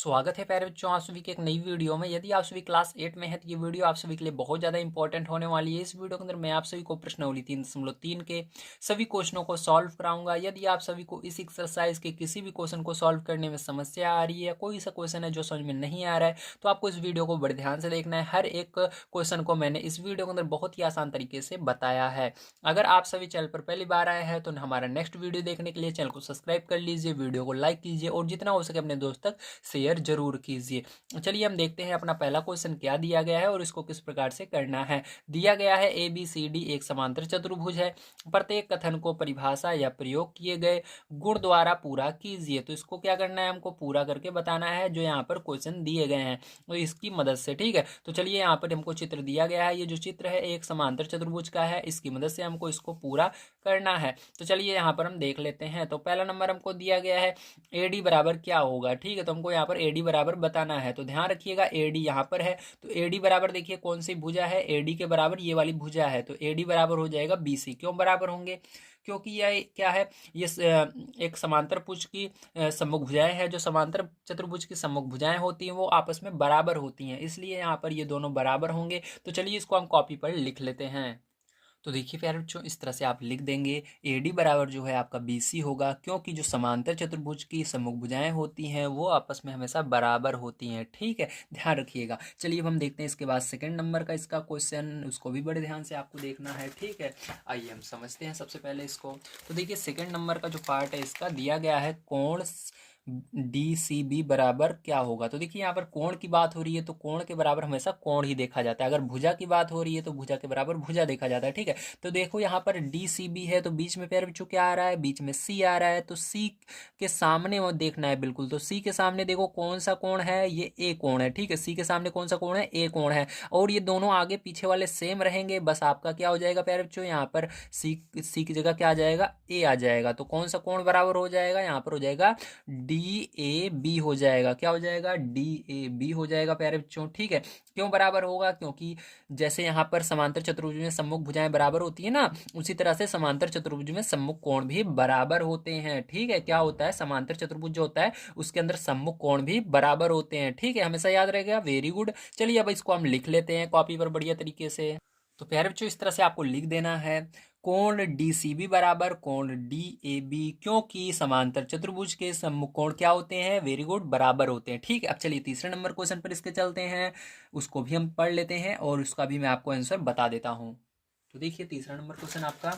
स्वागत है प्यारे बच्चों, आप सभी के एक नई वीडियो में। यदि आप सभी क्लास 8 में हैं तो ये वीडियो आप सभी के लिए बहुत ज़्यादा इंपॉर्टेंट होने वाली है। इस वीडियो के अंदर मैं आप सभी को प्रश्नावली 3.3 के सभी क्वेश्चनों को सॉल्व कराऊंगा। यदि आप सभी को इस एक्सरसाइज के किसी भी क्वेश्चन को सॉल्व करने में समस्या आ रही है, कोई सा क्वेश्चन है जो समझ में नहीं आ रहा है, तो आपको इस वीडियो को बड़े ध्यान से देखना है। हर एक क्वेश्चन को मैंने इस वीडियो के अंदर बहुत ही आसान तरीके से बताया है। अगर आप सभी चैनल पर पहली बार आए हैं तो हमारा नेक्स्ट वीडियो देखने के लिए चैनल को सब्सक्राइब कर लीजिए, वीडियो को लाइक कीजिए और जितना हो सके अपने दोस्त तक शेयर जरूर कीजिए। चलिए हम देखते हैं अपना पहला क्वेश्चन क्या दिया गया है और इसको किस प्रकार से करना है। दिया गया है ए बी सी डी एक समांतर चतुर्भुज है। प्रत्येक कथन को परिभाषा या प्रयोग किए गए गुण द्वारा पूरा कीजिए। तो इसको क्या करना है, हमको पूरा करके बताना है जो यहाँ पर क्वेश्चन दिए गए हैं तो इसकी मदद से। ठीक है, तो चलिए यहाँ पर हमको चित्र दिया गया है। ये जो चित्र है एक समांतर चतुर्भुज का है, इसकी मदद से हमको इसको पूरा करना है। तो चलिए यहाँ पर हम देख लेते हैं। तो पहला नंबर हमको दिया गया है AD बराबर क्या होगा। ठीक है, तो हमको यहाँ पर AD बराबर बताना है। तो ध्यान रखिएगा AD यहाँ पर है, तो AD बराबर देखिए कौन सी भुजा है, AD के बराबर ये वाली भुजा है, तो AD बराबर हो जाएगा BC। क्यों बराबर होंगे? क्योंकि यह क्या है, ये एक समांतर भुज की सम्मुख भुजाएं हैं। जो समांतर चतुर्भुज की सम्मुख भुजाएं होती हैं वो आपस में बराबर होती हैं, इसलिए यहाँ पर ये दोनों बराबर होंगे। तो चलिए इसको हम कॉपी पर लिख लेते हैं। तो देखिए प्यारे बच्चों, इस तरह से आप लिख देंगे AD बराबर जो है आपका BC होगा, क्योंकि जो समांतर चतुर्भुज की सम्मुख भुजाएं होती हैं वो आपस में हमेशा बराबर होती हैं। ठीक है, ध्यान रखिएगा। चलिए अब हम देखते हैं इसके बाद सेकंड नंबर का इसका क्वेश्चन, उसको भी बड़े ध्यान से आपको देखना है। ठीक है, आइए हम समझते हैं सबसे पहले इसको। तो देखिए सेकंड नंबर का जो पार्ट है इसका दिया गया है कोण DCB बराबर क्या होगा। तो देखिए यहाँ पर कोण की बात हो रही है तो कोण के बराबर हमेशा कोण ही देखा जाता है। अगर भुजा की बात हो रही है तो भुजा के बराबर भुजा देखा जाता है। ठीक है, तो देखो यहाँ पर DCB है तो बीच में प्यारे बच्चों क्या आ रहा है, बीच में C आ रहा है, तो C के सामने वो देखना है बिल्कुल। तो C के सामने देखो कौन सा कोण है, ये A कोण है। ठीक है, C के सामने कौन सा कोण है, A कोण है। और ये दोनों आगे पीछे वाले सेम रहेंगे, बस आपका क्या हो जाएगा प्यारे बच्चों, यहाँ पर C की जगह क्या आ जाएगा, A आ जाएगा। तो कौन सा कोण बराबर हो जाएगा, यहाँ पर हो जाएगा DAB हो जाएगा। क्या हो जाएगा, DAB हो जाएगा प्यारे बच्चों। ठीक है, क्यों बराबर होगा, क्योंकि जैसे यहाँ पर समांतर चतुर्भुज में सम्मुख भुजाएं बराबर होती है ना, उसी तरह से समांतर चतुर्भुज में सम्मुख कोण भी बराबर होते हैं। ठीक है, क्या होता है, समांतर चतुर्भुज जो होता है उसके अंदर सम्मुख कोण भी बराबर होते हैं। ठीक है, हमेशा याद रहेगा, वेरी गुड। चलिए अब इसको हम लिख लेते हैं कॉपी पर बढ़िया तरीके से। तो प्यारे बच्चों इस तरह से आपको लिख देना है कोण DCB बराबर कोण DAB, क्योंकि समांतर चतुर्भुज के सम्मुख कोण क्या होते हैं, वेरी गुड, बराबर होते हैं। ठीक है, अब चलिए तीसरे नंबर क्वेश्चन पर इसके चलते हैं, उसको भी हम पढ़ लेते हैं और उसका भी मैं आपको आंसर बता देता हूं। तो देखिए तीसरा नंबर क्वेश्चन आपका,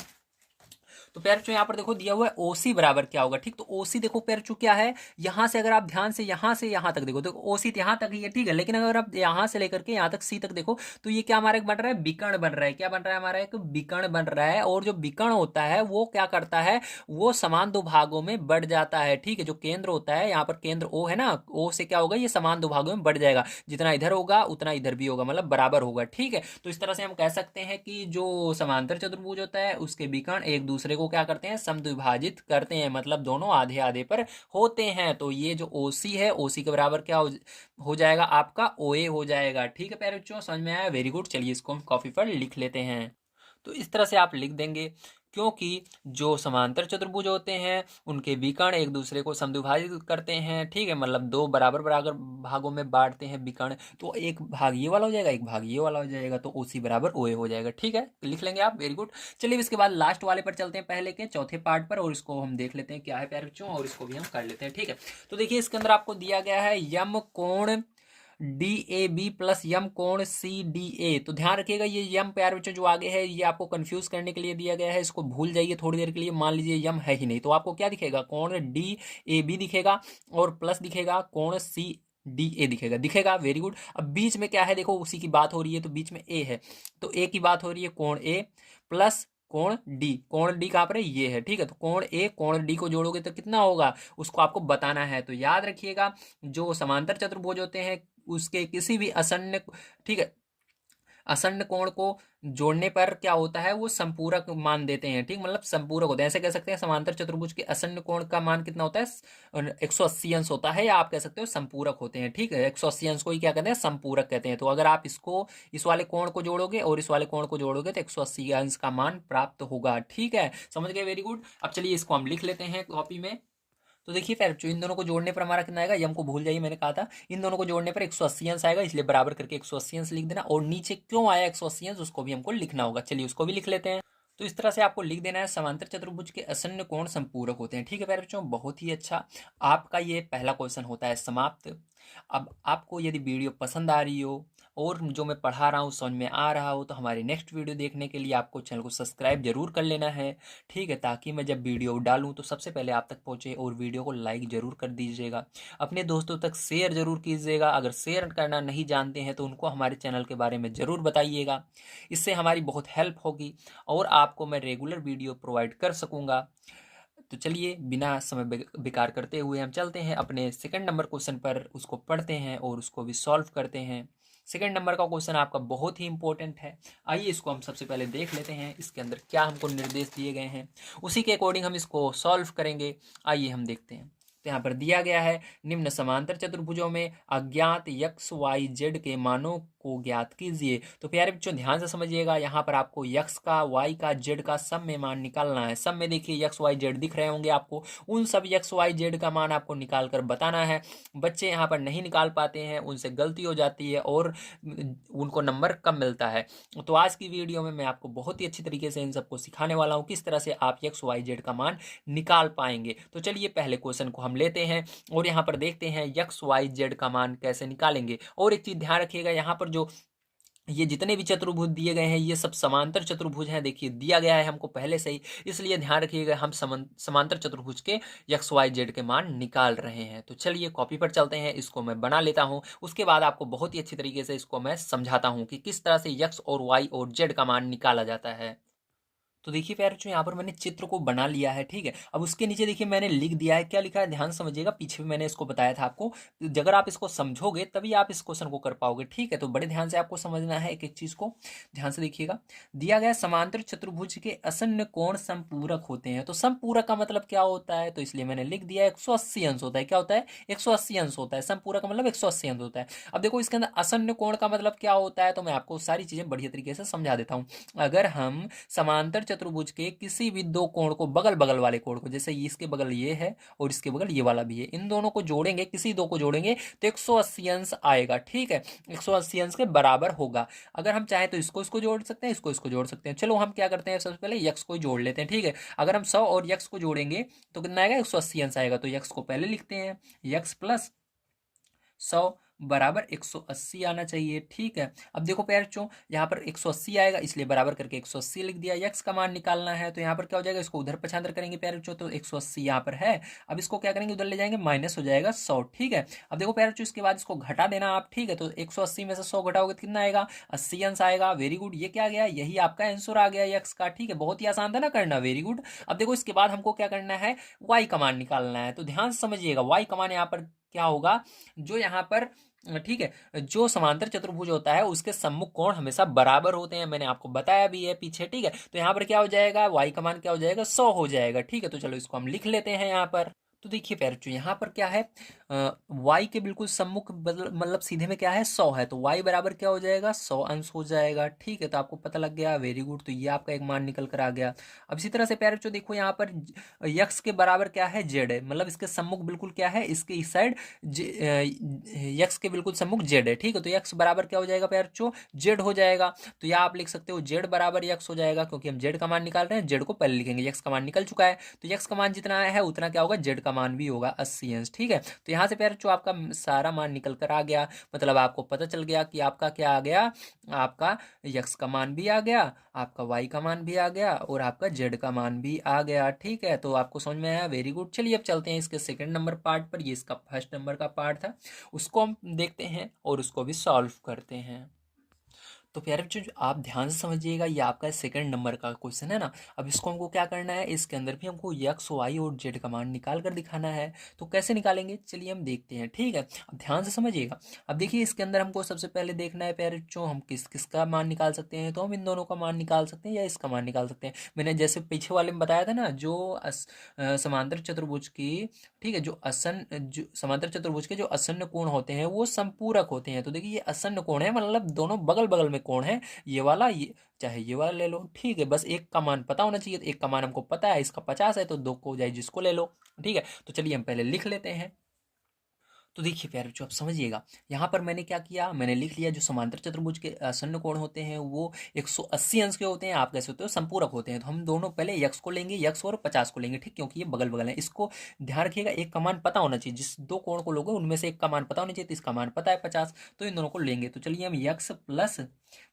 तो प्यारे बच्चों यहाँ पर देखो दिया हुआ है OC बराबर क्या होगा। ठीक, तो OC देखो प्यारे बच्चों क्या है, यहाँ से अगर आप ध्यान से यहाँ तक देखो, OC यहाँ तक ही है। ठीक है, लेकिन अगर आप यहाँ से लेकर के यहाँ तक C तक देखो तो ये क्या हमारा एक बन रहा है, विकर्ण बन रहा है। क्या बन रहा है, हमारा एक विकर्ण बन रहा है। और जो विकर्ण होता है वो क्या करता है, वो समान दो भागों में बढ़ जाता है। ठीक है, जो केंद्र होता है, यहाँ पर केंद्र O है ना, O से क्या होगा, ये समान दो भागों में बढ़ जाएगा। जितना इधर होगा उतना इधर भी होगा, मतलब बराबर होगा। ठीक है, तो इस तरह से हम कह सकते हैं कि जो समांतर चतुर्भुज होता है उसके विकर्ण एक दूसरे को क्या करते हैं, समद्विभाजित करते हैं, मतलब दोनों आधे आधे पर होते हैं। तो ये जो OC है, OC के बराबर क्या हो जाएगा, आपका OA हो जाएगा। ठीक है प्यारे बच्चों, समझ में आया, वेरी गुड। चलिए इसको हम कॉपी पर लिख लेते हैं। तो इस तरह से आप लिख देंगे, क्योंकि जो समांतर चतुर्भुज होते हैं उनके विकर्ण एक दूसरे को समद्विभाजित करते हैं। ठीक है, मतलब दो बराबर बराबर भागों में बांटते हैं विकर्ण, तो एक भाग ये वाला हो जाएगा, एक भाग ये वाला हो जाएगा, तो OC बराबर OA हो जाएगा। ठीक है, लिख लेंगे आप, वेरी गुड। चलिए इसके बाद लास्ट वाले पर चलते हैं, पहले के चौथे पार्ट पर, और इसको हम देख लेते हैं क्या है प्यारे बच्चों, और इसको भी हम कर लेते हैं। ठीक है, तो देखिए इसके अंदर आपको दिया गया है यम कोण DAB प्लस यम कोण CDA। तो ध्यान रखिएगा ये यम प्यारे बच्चों जो आगे है ये आपको कंफ्यूज करने के लिए दिया गया है, इसको भूल जाइए थोड़ी देर के लिए। मान लीजिए यम है ही नहीं तो आपको क्या दिखेगा, कोण DAB दिखेगा और प्लस दिखेगा कोण CDA दिखेगा वेरी गुड। अब बीच में क्या है, देखो उसी की बात हो रही है तो बीच में A है, तो A की बात हो रही है, कोण A प्लस कोण D कहाँ पर है, ये है। ठीक है, तो कोण A कोण D को जोड़ोगे तो कितना होगा, उसको आपको बताना है। तो याद रखिएगा जो समांतर चतुर्भुज होते हैं उसके किसी भी असन्न, ठीक है, असन्न कोण को जोड़ने पर क्या होता है, वो संपूरक मान देते हैं। ठीक, मतलब संपूरक होते हैं, ऐसे कह सकते हैं समांतर चतुर्भुज के असन्न कोण का मान कितना होता है, 180 अंश होता है, या आप कह सकते हो संपूरक होते हैं। ठीक है, 180 अंश को ही क्या कहते हैं, संपूरक कहते हैं। तो अगर आप इसको इस वाले कोण को जोड़ोगे और इस वाले कोण को जोड़ोगे तो 180 अंश का मान प्राप्त होगा। ठीक है, समझ गए, वेरी गुड। अब चलिए इसको हम लिख लेते हैं कॉपी में। तो देखिए फिर इन दोनों को जोड़ने पर हमारा कितना आएगा, ये हमको भूल जाइए, मैंने कहा था इन दोनों को जोड़ने पर 180 अंश आएगा, इसलिए बराबर करके 180 अंश लिख देना। और नीचे क्यों आया 180 अंश उसको भी हमको लिखना होगा, चलिए उसको भी लिख लेते हैं। तो इस तरह से आपको लिख देना है समांतर चतुर्भुज के असन्न कोण संपूरक होते हैं। ठीक है प्यारे बच्चों, बहुत ही अच्छा। आपका ये पहला क्वेश्चन होता है समाप्त। अब आपको यदि वीडियो पसंद आ रही हो और जो मैं पढ़ा रहा हूँ समझ में आ रहा हो, तो हमारी नेक्स्ट वीडियो देखने के लिए आपको चैनल को सब्सक्राइब जरूर कर लेना है। ठीक है, ताकि मैं जब वीडियो डालूँ तो सबसे पहले आप तक पहुँचे। और वीडियो को लाइक ज़रूर कर दीजिएगा, अपने दोस्तों तक शेयर ज़रूर कीजिएगा। अगर शेयर करना नहीं जानते हैं तो उनको हमारे चैनल के बारे में ज़रूर बताइएगा, इससे हमारी बहुत हेल्प होगी और आपको मैं रेगुलर वीडियो प्रोवाइड कर सकूँगा। तो चलिए बिना समय बेकार करते हुए हम चलते हैं अपने सेकंड नंबर क्वेश्चन पर, उसको पढ़ते हैं और उसको भी सॉल्व करते हैं। सेकंड नंबर का क्वेश्चन आपका बहुत ही इंपॉर्टेंट है। आइए इसको हम सबसे पहले देख लेते हैं, इसके अंदर क्या हमको निर्देश दिए गए हैं, उसी के अकॉर्डिंग हम इसको सॉल्व करेंगे। आइए हम देखते हैं। तो यहाँ पर दिया गया है, निम्न समांतर चतुर्भुजों में अज्ञात x y z के मानों को ज्ञात कीजिए। तो प्यारे बच्चों ध्यान से समझिएगा, यहाँ पर आपको x का, y का, z का सब में मान निकालना है। सब में देखिए x y z दिख रहे होंगे आपको, उन सब x y z का मान आपको निकाल कर बताना है। बच्चे यहाँ पर नहीं निकाल पाते हैं, उनसे गलती हो जाती है और उनको नंबर कम मिलता है। तो आज की वीडियो में मैं आपको बहुत ही अच्छी तरीके से इन सबको सिखाने वाला हूँ, किस तरह से आप x y z का मान निकाल पाएंगे। तो चलिए पहले क्वेश्चन को हम लेते हैं और यहाँ पर देखते हैं x y z का मान कैसे निकालेंगे। और एक चीज ध्यान रखिएगा, यहाँ पर जो ये जितने भी चतुर्भुज दिए गए हैं ये सब समांतर चतुर्भुज हैं। देखिए दिया गया है हमको पहले से ही, इसलिए ध्यान रखिएगा हम समांतर चतुर्भुज के x y z के मान निकाल रहे हैं। तो चलिए कॉपी पर चलते हैं, इसको मैं बना लेता हूं, उसके बाद आपको बहुत ही अच्छी तरीके से इसको मैं समझाता हूं कि किस तरह से x और y और z का मान निकाला जाता है। तो देखिए प्यारे बच्चों, यहाँ पर मैंने चित्र को बना लिया है। ठीक है, अब उसके नीचे देखिए मैंने लिख दिया है, क्या लिखा है ध्यान समझिएगा, पीछे भी मैंने इसको बताया था आपको। अगर आप इसको समझोगे तभी आप इस क्वेश्चन को कर पाओगे। ठीक है, तो बड़े ध्यान से आपको समझना है एक एक चीज को, ध्यान से देखिएगा। दिया गया समांतर चतुर्भुज के असन्न कोण संपूरक होते हैं। तो संपूरक का मतलब क्या होता है, तो इसलिए मैंने लिख दिया 180 अंश होता है। क्या होता है, 180 अंश होता है। संपूरक का मतलब 180 अंश होता है। अब देखो इसके अंदर असन्न कोण का मतलब क्या होता है, तो मैं आपको सारी चीजें बढ़िया तरीके से समझा देता हूँ। अगर हम समांतर चतुर्भुज के किसी भी दो कोण को, बगल बगल वाले कोण को, जैसे इसके बगल ये है और इसके बगल ये वाला भी है, इन दोनों को जोड़ेंगे, किसी दो को जोड़ेंगे तो 180 अंश आएगा। ठीक है, 180 अंश के बराबर होगा। अगर हम चाहें तो इसको इसको जोड़ सकते हैं, इसको इसको जोड़ सकते हैं। चलो हम क्या करते हैं, सबसे पहले यक्स को जोड़ लेते हैं। ठीक है, अगर हम 100 और यक्स को जोड़ेंगे तो कितना आएगा, 180 अंश आएगा। तो यक्स को पहले लिखते हैं, यक्स प्लस 100 बराबर 180 आना चाहिए। ठीक है, अब देखो प्यारे बच्चों, यहाँ पर 180 आएगा, इसलिए बराबर करके 180 लिख दिया। यक्स का मान निकालना है तो यहाँ पर क्या हो जाएगा, इसको उधर पक्षांतर करेंगे प्यारे बच्चों, तो 180 यहाँ पर है। अब इसको क्या करेंगे, उधर ले जाएंगे, माइनस हो जाएगा 100। ठीक है, अब देखो प्यारे बच्चों, इसके बाद इसको घटा देना आप। ठीक है, तो 180 में से 100 घटाओगे तो कितना आएगा, 80 अंश आएगा। वेरी गुड, ये क्या गया, यही आपका आंसर आ गया यक्स का। ठीक है, बहुत ही आसान था ना करना, वेरी गुड। अब देखो इसके बाद हमको क्या करना है, वाई का मान निकालना है। तो ध्यान से समझिएगा, वाई का मान यहाँ पर क्या होगा, जो यहाँ पर, ठीक है, जो समांतर चतुर्भुज होता है उसके सम्मुख कोण हमेशा बराबर होते हैं, मैंने आपको बताया भी है पीछे। ठीक है, तो यहाँ पर क्या हो जाएगा, y का मान क्या हो जाएगा, 100 हो जाएगा। ठीक है, तो चलो इसको हम लिख लेते हैं यहाँ पर। तो देखिए प्यारे बच्चों, यहाँ पर क्या है, y के बिल्कुल सम्मुख मतलब सीधे में क्या है, 100 है, तो y बराबर क्या हो जाएगा, 100 अंश हो जाएगा। ठीक है, तो आपको पता लग गया, वेरी गुड। तो ये आपका एक मान निकल कर आ गया। अब इसी तरह से प्यारे बच्चों देखो, यहाँ पर यक्स के बराबर क्या है, जेड है, मतलब इसके सम्मुख बिल्कुल क्या है, इसके इस साइड यक्स के बिल्कुल सम्मुख जेड है। ठीक है, तो यक्स बराबर क्या हो जाएगा प्यारे बच्चों, जेड हो जाएगा। तो यह आप लिख सकते हो जेड बराबर यक्स हो जाएगा, क्योंकि हम जेड का मान निकाल रहे हैं, जेड को पहले लिखेंगे, यक्स का मान निकल चुका है, तो यक्स का मान जितना है उतना क्या होगा, जेड का मान भी होगा 80 अंश। ठीक है, तो यहाँ से प्यारे बच्चों आपका सारा मान निकल कर आ गया, मतलब आपको पता चल गया कि आपका क्या आ गया, आपका यक्स का मान भी आ गया, आपका वाई का मान भी आ गया और आपका जेड का मान भी आ गया। ठीक है, तो आपको समझ में आया, वेरी गुड। चलिए अब चलते हैं इसके सेकंड नंबर पार्ट पर, ये इसका फर्स्ट नंबर का पार्ट था, उसको हम देखते हैं और उसको भी सॉल्व करते हैं। तो प्यारे बच्चों आप ध्यान से समझिएगा, ये आपका सेकंड नंबर का क्वेश्चन है ना। अब इसको हमको क्या करना है, इसके अंदर भी हमको यक्स वाई और जेड का मान निकाल कर दिखाना है। तो कैसे निकालेंगे, चलिए हम देखते हैं। ठीक है, अब ध्यान से समझिएगा। अब देखिए इसके अंदर हमको सबसे पहले देखना है प्यारे बच्चों, हम किस किस का मान निकाल सकते हैं, तो हम इन दोनों का मान निकाल सकते हैं या इसका मान निकाल सकते हैं। मैंने जैसे पीछे वाले में बताया था ना, जो समांतर चतुर्भुज की, ठीक है, जो समांतर चतुर्भुज के जो असन्न कोण होते हैं वो संपूरक होते हैं। तो देखिए ये असन्न कोण है, मतलब दोनों बगल बगल में कोण है ये वाला, ये चाहे ये वाला ले लो, ठीक है। बस एक का मान पता होना चाहिए, तो एक का मान हमको पता है, इसका 50 है, तो 2 को जाए जिसको ले लो, ठीक है। तो चलिए हम पहले लिख लेते हैं। तो देखिए प्यारे बच्चों, आप समझिएगा, यहाँ पर मैंने क्या किया, मैंने लिख लिया जो समांतर चतुर्भुज के आसन्न कोण होते हैं वो 180 अंश के होते हैं, आप कह सकते हो संपूरक होते हैं। तो हम दोनों पहले यक्स को लेंगे, यक्स और 50 को लेंगे, ठीक, क्योंकि ये बगल बगल है। इसको ध्यान रखिएगा, एक का मान पता होना चाहिए, जिस दो कोण को लोगे उनमें से एक का मान पता होना चाहिए, तो इसका मान पता है 50, तो इन दोनों को लेंगे। तो चलिए हम यक्स प्लस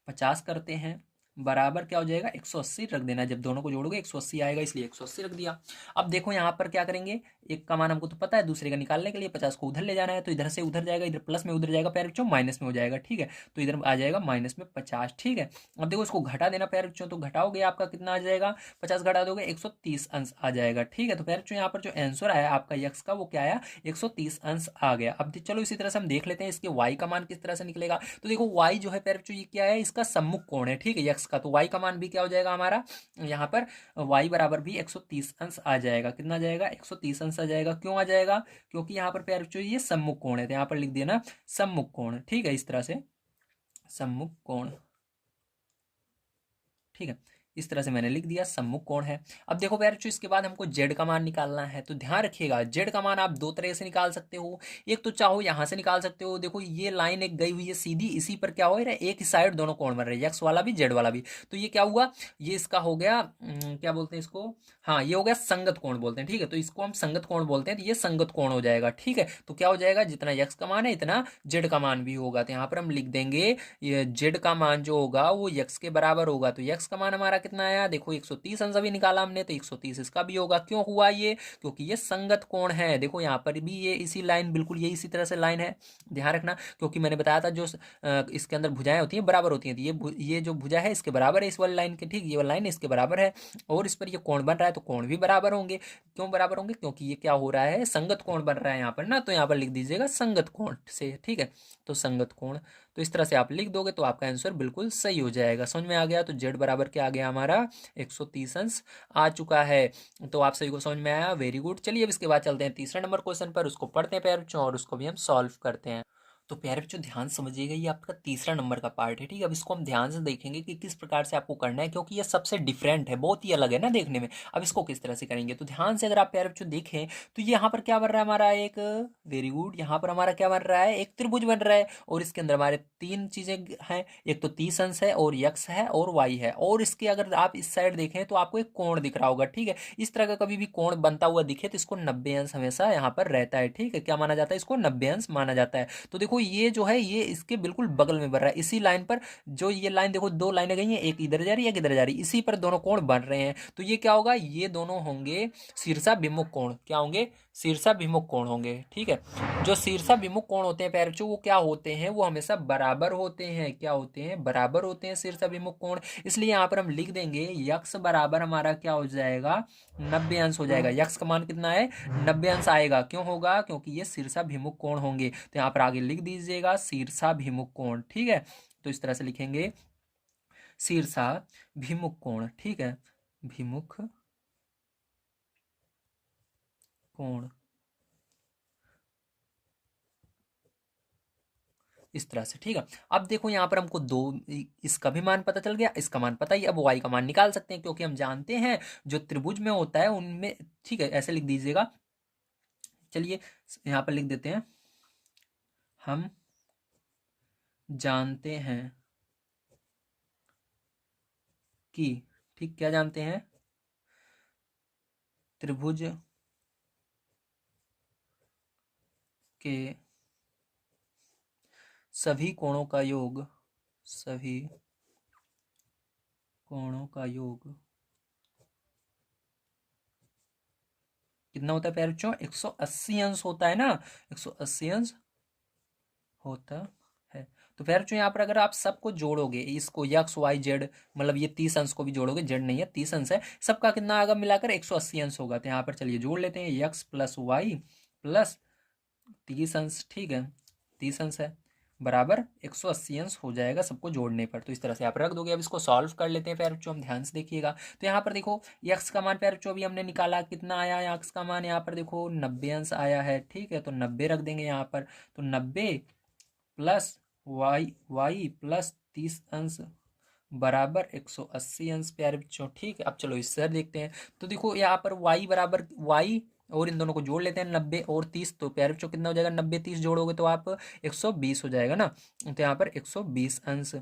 50 करते हैं, बराबर क्या हो जाएगा 180 रख देना, जब दोनों को जोड़ोगे 180 आएगा, इसलिए 180 रख दिया। अब देखो यहाँ पर क्या करेंगे, एक का मान हमको तो पता है, दूसरे का निकालने के लिए 50 को उधर ले जाना है, तो इधर से उधर जाएगा, इधर प्लस में उधर जाएगा प्यारे बच्चों, माइनस में हो जाएगा, ठीक है। तो इधर आ जाएगा माइनस में 50, ठीक है। अब देखो इसको घटा देना प्यारे बच्चों, तो घटाओगे आपका कितना आ जाएगा, 50 घटा दोगे 130 अंश आ जाएगा, ठीक है। तो प्यारे बच्चों यहाँ पर जो आंसर आया आपका यक्स का वो क्या आया, 130 अंश आ गया। अब चलो इसी तरह से हम देख लेते हैं इसके वाई का मान किस तरह से निकलेगा। तो देखो वाई जो है प्यारे बच्चों ये क्या है, इसका सम्मुख कोण है, ठीक है, यक्स का। तो वाई का मान भी क्या हो जाएगा हमारा यहाँ पर, y बराबर भी 130 अंश आ जाएगा। कितना आ जाएगा, 130 अंश आ जाएगा। क्यों आ जाएगा, क्योंकि यहाँ पर प्यारे बच्चों ये सम्मुख कोण है, तो यहाँ पर लिख दिया ना सम्मुख कोण, ठीक है, इस तरह से सम्मुख कोण, ठीक है, इस तरह से मैंने लिख दिया सम्मुख कोण है। अब देखो प्यारे बच्चों इसके बाद हमको जेड का मान निकालना है, तो ध्यान रखिएगा जेड का मान आप दो तरह से निकाल सकते हो, एक तो चाहो यहां से निकाल सकते हो, देखो ये लाइन एक गई हुई है सीधी, इसी पर क्या हो रहा है, एक ही साइड दोनों कोण बन रहे हैं, यक्स वाला भी जेड वाला भी। तो ये क्या हुआ, ये इसका हो गया क्या बोलते हैं इसको, हाँ ये हो गया संगत कोण बोलते हैं, ठीक है। तो इसको हम संगत कोण बोलते हैं, तो ये संगत कोण हो जाएगा, ठीक है। तो क्या हो जाएगा, जितना यक्स का मान है इतना जेड का मान भी होगा, तो यहाँ पर हम लिख देंगे ये जेड का मान जो होगा वो यक्स के बराबर होगा। तो यक्स का मान हमारा कितना आया, देखो 130 अंश अभी निकाला हमने, तो 130 इसका भी होगा। क्यों हुआ ये, क्योंकि ये संगत कोण है। देखो यहाँ पर भी ये इसी लाइन, बिल्कुल ये इसी तरह से लाइन है, ध्यान रखना, क्योंकि मैंने बताया था जो इसके अंदर भुजाएं होती हैं बराबर होती हैं, तो ये जो भुजा है इसके बराबर है इस वाली लाइन के, ठीक, ये वाली लाइन इसके बराबर है, और इस पर ये कोण बन रहा है, तो कोण भी बराबर होंगे। क्यों बराबर होंगे, क्योंकि ये क्या हो रहा है, संगत कोण बन रहा है यहाँ पर ना, तो यहाँ पर लिख दीजिएगा संगत कोण से, ठीक है। तो संगत कोण, तो इस तरह से आप लिख दोगे तो आपका आंसर बिल्कुल सही हो जाएगा। समझ में आ गया, तो जेड बराबर क्या आ गया हमारा 130 अंश आ चुका है। तो आप सभी को समझ में आया, वेरी गुड। चलिए अब इसके बाद चलते हैं तीसरे नंबर क्वेश्चन पर, उसको पढ़ते हैं प्यारे बच्चों और उसको भी हम सॉल्व करते हैं। तो प्यारे बच्चों ध्यान समझिएगा, ये आपका तीसरा नंबर का पार्ट है, ठीक है। अब इसको हम ध्यान से देखेंगे कि किस प्रकार से आपको करना है, क्योंकि ये सबसे डिफरेंट है, बहुत ही अलग है ना देखने में। अब इसको किस तरह से करेंगे, तो ध्यान से अगर आप प्यारे बच्चों देखें तो यहाँ पर क्या बन रहा है हमारा एक, वेरी गुड, यहाँ पर हमारा क्या बन रहा है, एक त्रिभुज बन रहा है, और इसके अंदर हमारे तीन चीजें हैं, एक तो 30 अंश है और यक्स है और वाई है, और इसके अगर आप इस साइड देखें तो आपको एक कोण दिख रहा होगा, ठीक है। इस तरह का कभी भी कोण बनता हुआ दिखे तो इसको 90 अंश हमेशा यहाँ पर रहता है, ठीक है। क्या माना जाता है, इसको 90 अंश माना जाता है। तो देखो ये जो है ये इसके बिल्कुल बगल में बन रहा है, इसी लाइन पर, जो ये लाइन देखो दो लाइनें गई हैं, एक इधर जा रही है एक इधर जा रही है, इसी पर दोनों कोण बन रहे हैं। तो ये क्या होगा, ये दोनों होंगे शीर्षाभिमुख कोण, क्या होंगे, शीर्षाभिमुख कोण होंगे, ठीक है। जो शीर्षाभिमुख कोण होते हैं प्यारे बच्चों वो क्या होते हैं, वो हमेशा बराबर होते हैं, क्या होते हैं, बराबर होते हैं शीर्षाभिमुख कोण। इसलिए यहाँ पर हम लिख देंगे यक्स बराबर हमारा क्या हो जाएगा, 90 अंश हो जाएगा। यक्स का मान कितना है, 90 अंश आएगा। क्यों होगा, क्योंकि ये शीर्षाभिमुख कोण होंगे। तो यहाँ पर आगे लिख दीजिएगा शीर्षाभिमुख कोण, ठीक है। तो इस तरह से लिखेंगे शीर्षाभिमुख कोण, ठीक है, भिमुख कोण, इस तरह से, ठीक है। अब देखो यहाँ पर हमको दो, इसका भी मान पता चल गया, इसका मान पता ही, अब वाई का मान निकाल सकते हैं, क्योंकि हम जानते हैं जो त्रिभुज में होता है उनमें, ठीक है, ऐसे लिख दीजिएगा। चलिए यहाँ पर लिख देते हैं, हम जानते हैं कि, ठीक, क्या जानते हैं, त्रिभुज के सभी कोणों का योग, सभी कोणों का योग कितना होता है प्यारे बच्चों, 180 अंश होता है ना, 180 अंश होता है। तो प्यारे बच्चों यहाँ पर अगर आप सबको जोड़ोगे, इसको यक्स वाई जेड, मतलब ये 30 अंश को भी जोड़ोगे, जेड नहीं है 30 अंश है, सबका कितना आएगा मिलाकर 180 अंश होगा। तो यहाँ पर चलिए जोड़ लेते हैं, यक्स प्लस वाई प्लस 30 अंश, ठीक है, 30 अंश है, बराबर 180 अंश हो जाएगा सबको जोड़ने पर। तो इस तरह से आप रख दोगे। अब इसको सॉल्व कर लेते हैं प्यारे बच्चों, हम ध्यान से देखिएगा। तो यहाँ पर देखो यक्स का मान प्यारे बच्चों अभी हमने निकाला, कितना आया यक्स का मान, यहाँ पर देखो 90 अंश आया है, ठीक है। तो 90 रख देंगे यहाँ पर, तो 90 प्लस वाई प्लस 30 अंश बराबर 180 अंश प्यारे बच्चों। ठीक है, अब चलो इससे देखते हैं। तो देखो यहाँ पर y बराबर y, और इन दोनों को जोड़ लेते हैं 90 और 30। तो प्यारे बच्चों कितना हो जाएगा, 90 30 जोड़ोगे तो आप 120 हो जाएगा ना। तो यहाँ पर 120 अंश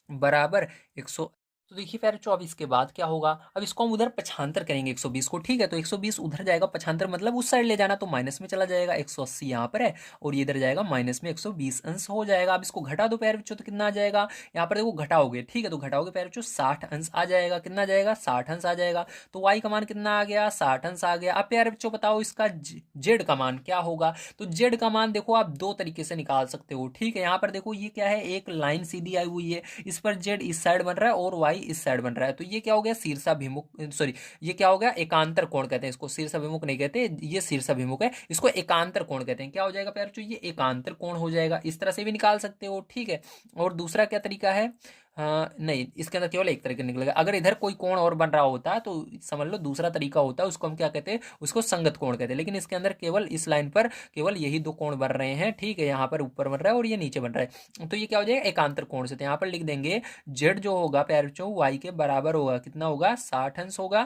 बराबर 100। तो देखिए प्यारे बच्चों, अब इसके बाद क्या होगा, अब इसको हम उधर पक्षांतर करेंगे 120 को। ठीक है, तो 120 उधर जाएगा पक्षांतर, मतलब उस साइड ले जाना, तो माइनस में चला जाएगा। 180 यहाँ पर है और ये इधर जाएगा माइनस में, 120 अंश हो जाएगा। अब इसको घटा दो प्यारे बच्चों, तो कितना आ जाएगा, यहाँ पर देखो घटाओगे। ठीक है, तो घटाओगे प्यारे बच्चों 60 अंश आ जाएगा। कितना आ जाएगा, 60 अंश आ जाएगा। तो वाई का मान कितना आ गया, 60 अंश आ गया। अब प्यारे बच्चों बताओ इसका जेड का मान क्या होगा। तो जेड का मान देखो आप दो तरीके से निकाल सकते हो। ठीक है, यहाँ पर देखो ये क्या है, एक लाइन सीधी आई हुई है, इस पर जेड इस साइड बन रहा है और वाई इस साइड बन रहा है। तो ये क्या हो गया, शीर्षाभिमुख, सॉरी ये क्या हो गया, एकांतर कोण कहते हैं इसको, शीर्षाभिमुख नहीं कहते, ये शीर्षाभिमुख है, इसको एकांतर कोण कहते हैं। क्या हो जाएगा प्यारे, ये एकांतर कोण हो जाएगा। इस तरह से भी निकाल सकते हो। ठीक है, और दूसरा क्या तरीका है, हाँ नहीं, इसके अंदर केवल एक तरीका निकलेगा। अगर इधर कोई कोण और बन रहा होता है तो समझ लो दूसरा तरीका होता है, उसको हम क्या कहते हैं, उसको संगत कोण कहते हैं। लेकिन इसके अंदर केवल इस लाइन पर केवल यही दो कोण बन रहे हैं। ठीक है, यहाँ पर ऊपर बन रहा है और ये नीचे बन रहा है, तो ये क्या हो जाएगा, एकांतर कोण से। तो यहाँ पर लिख देंगे जेड जो होगा प्यारे बच्चों वाई के बराबर होगा, कितना होगा, 60 अंश होगा।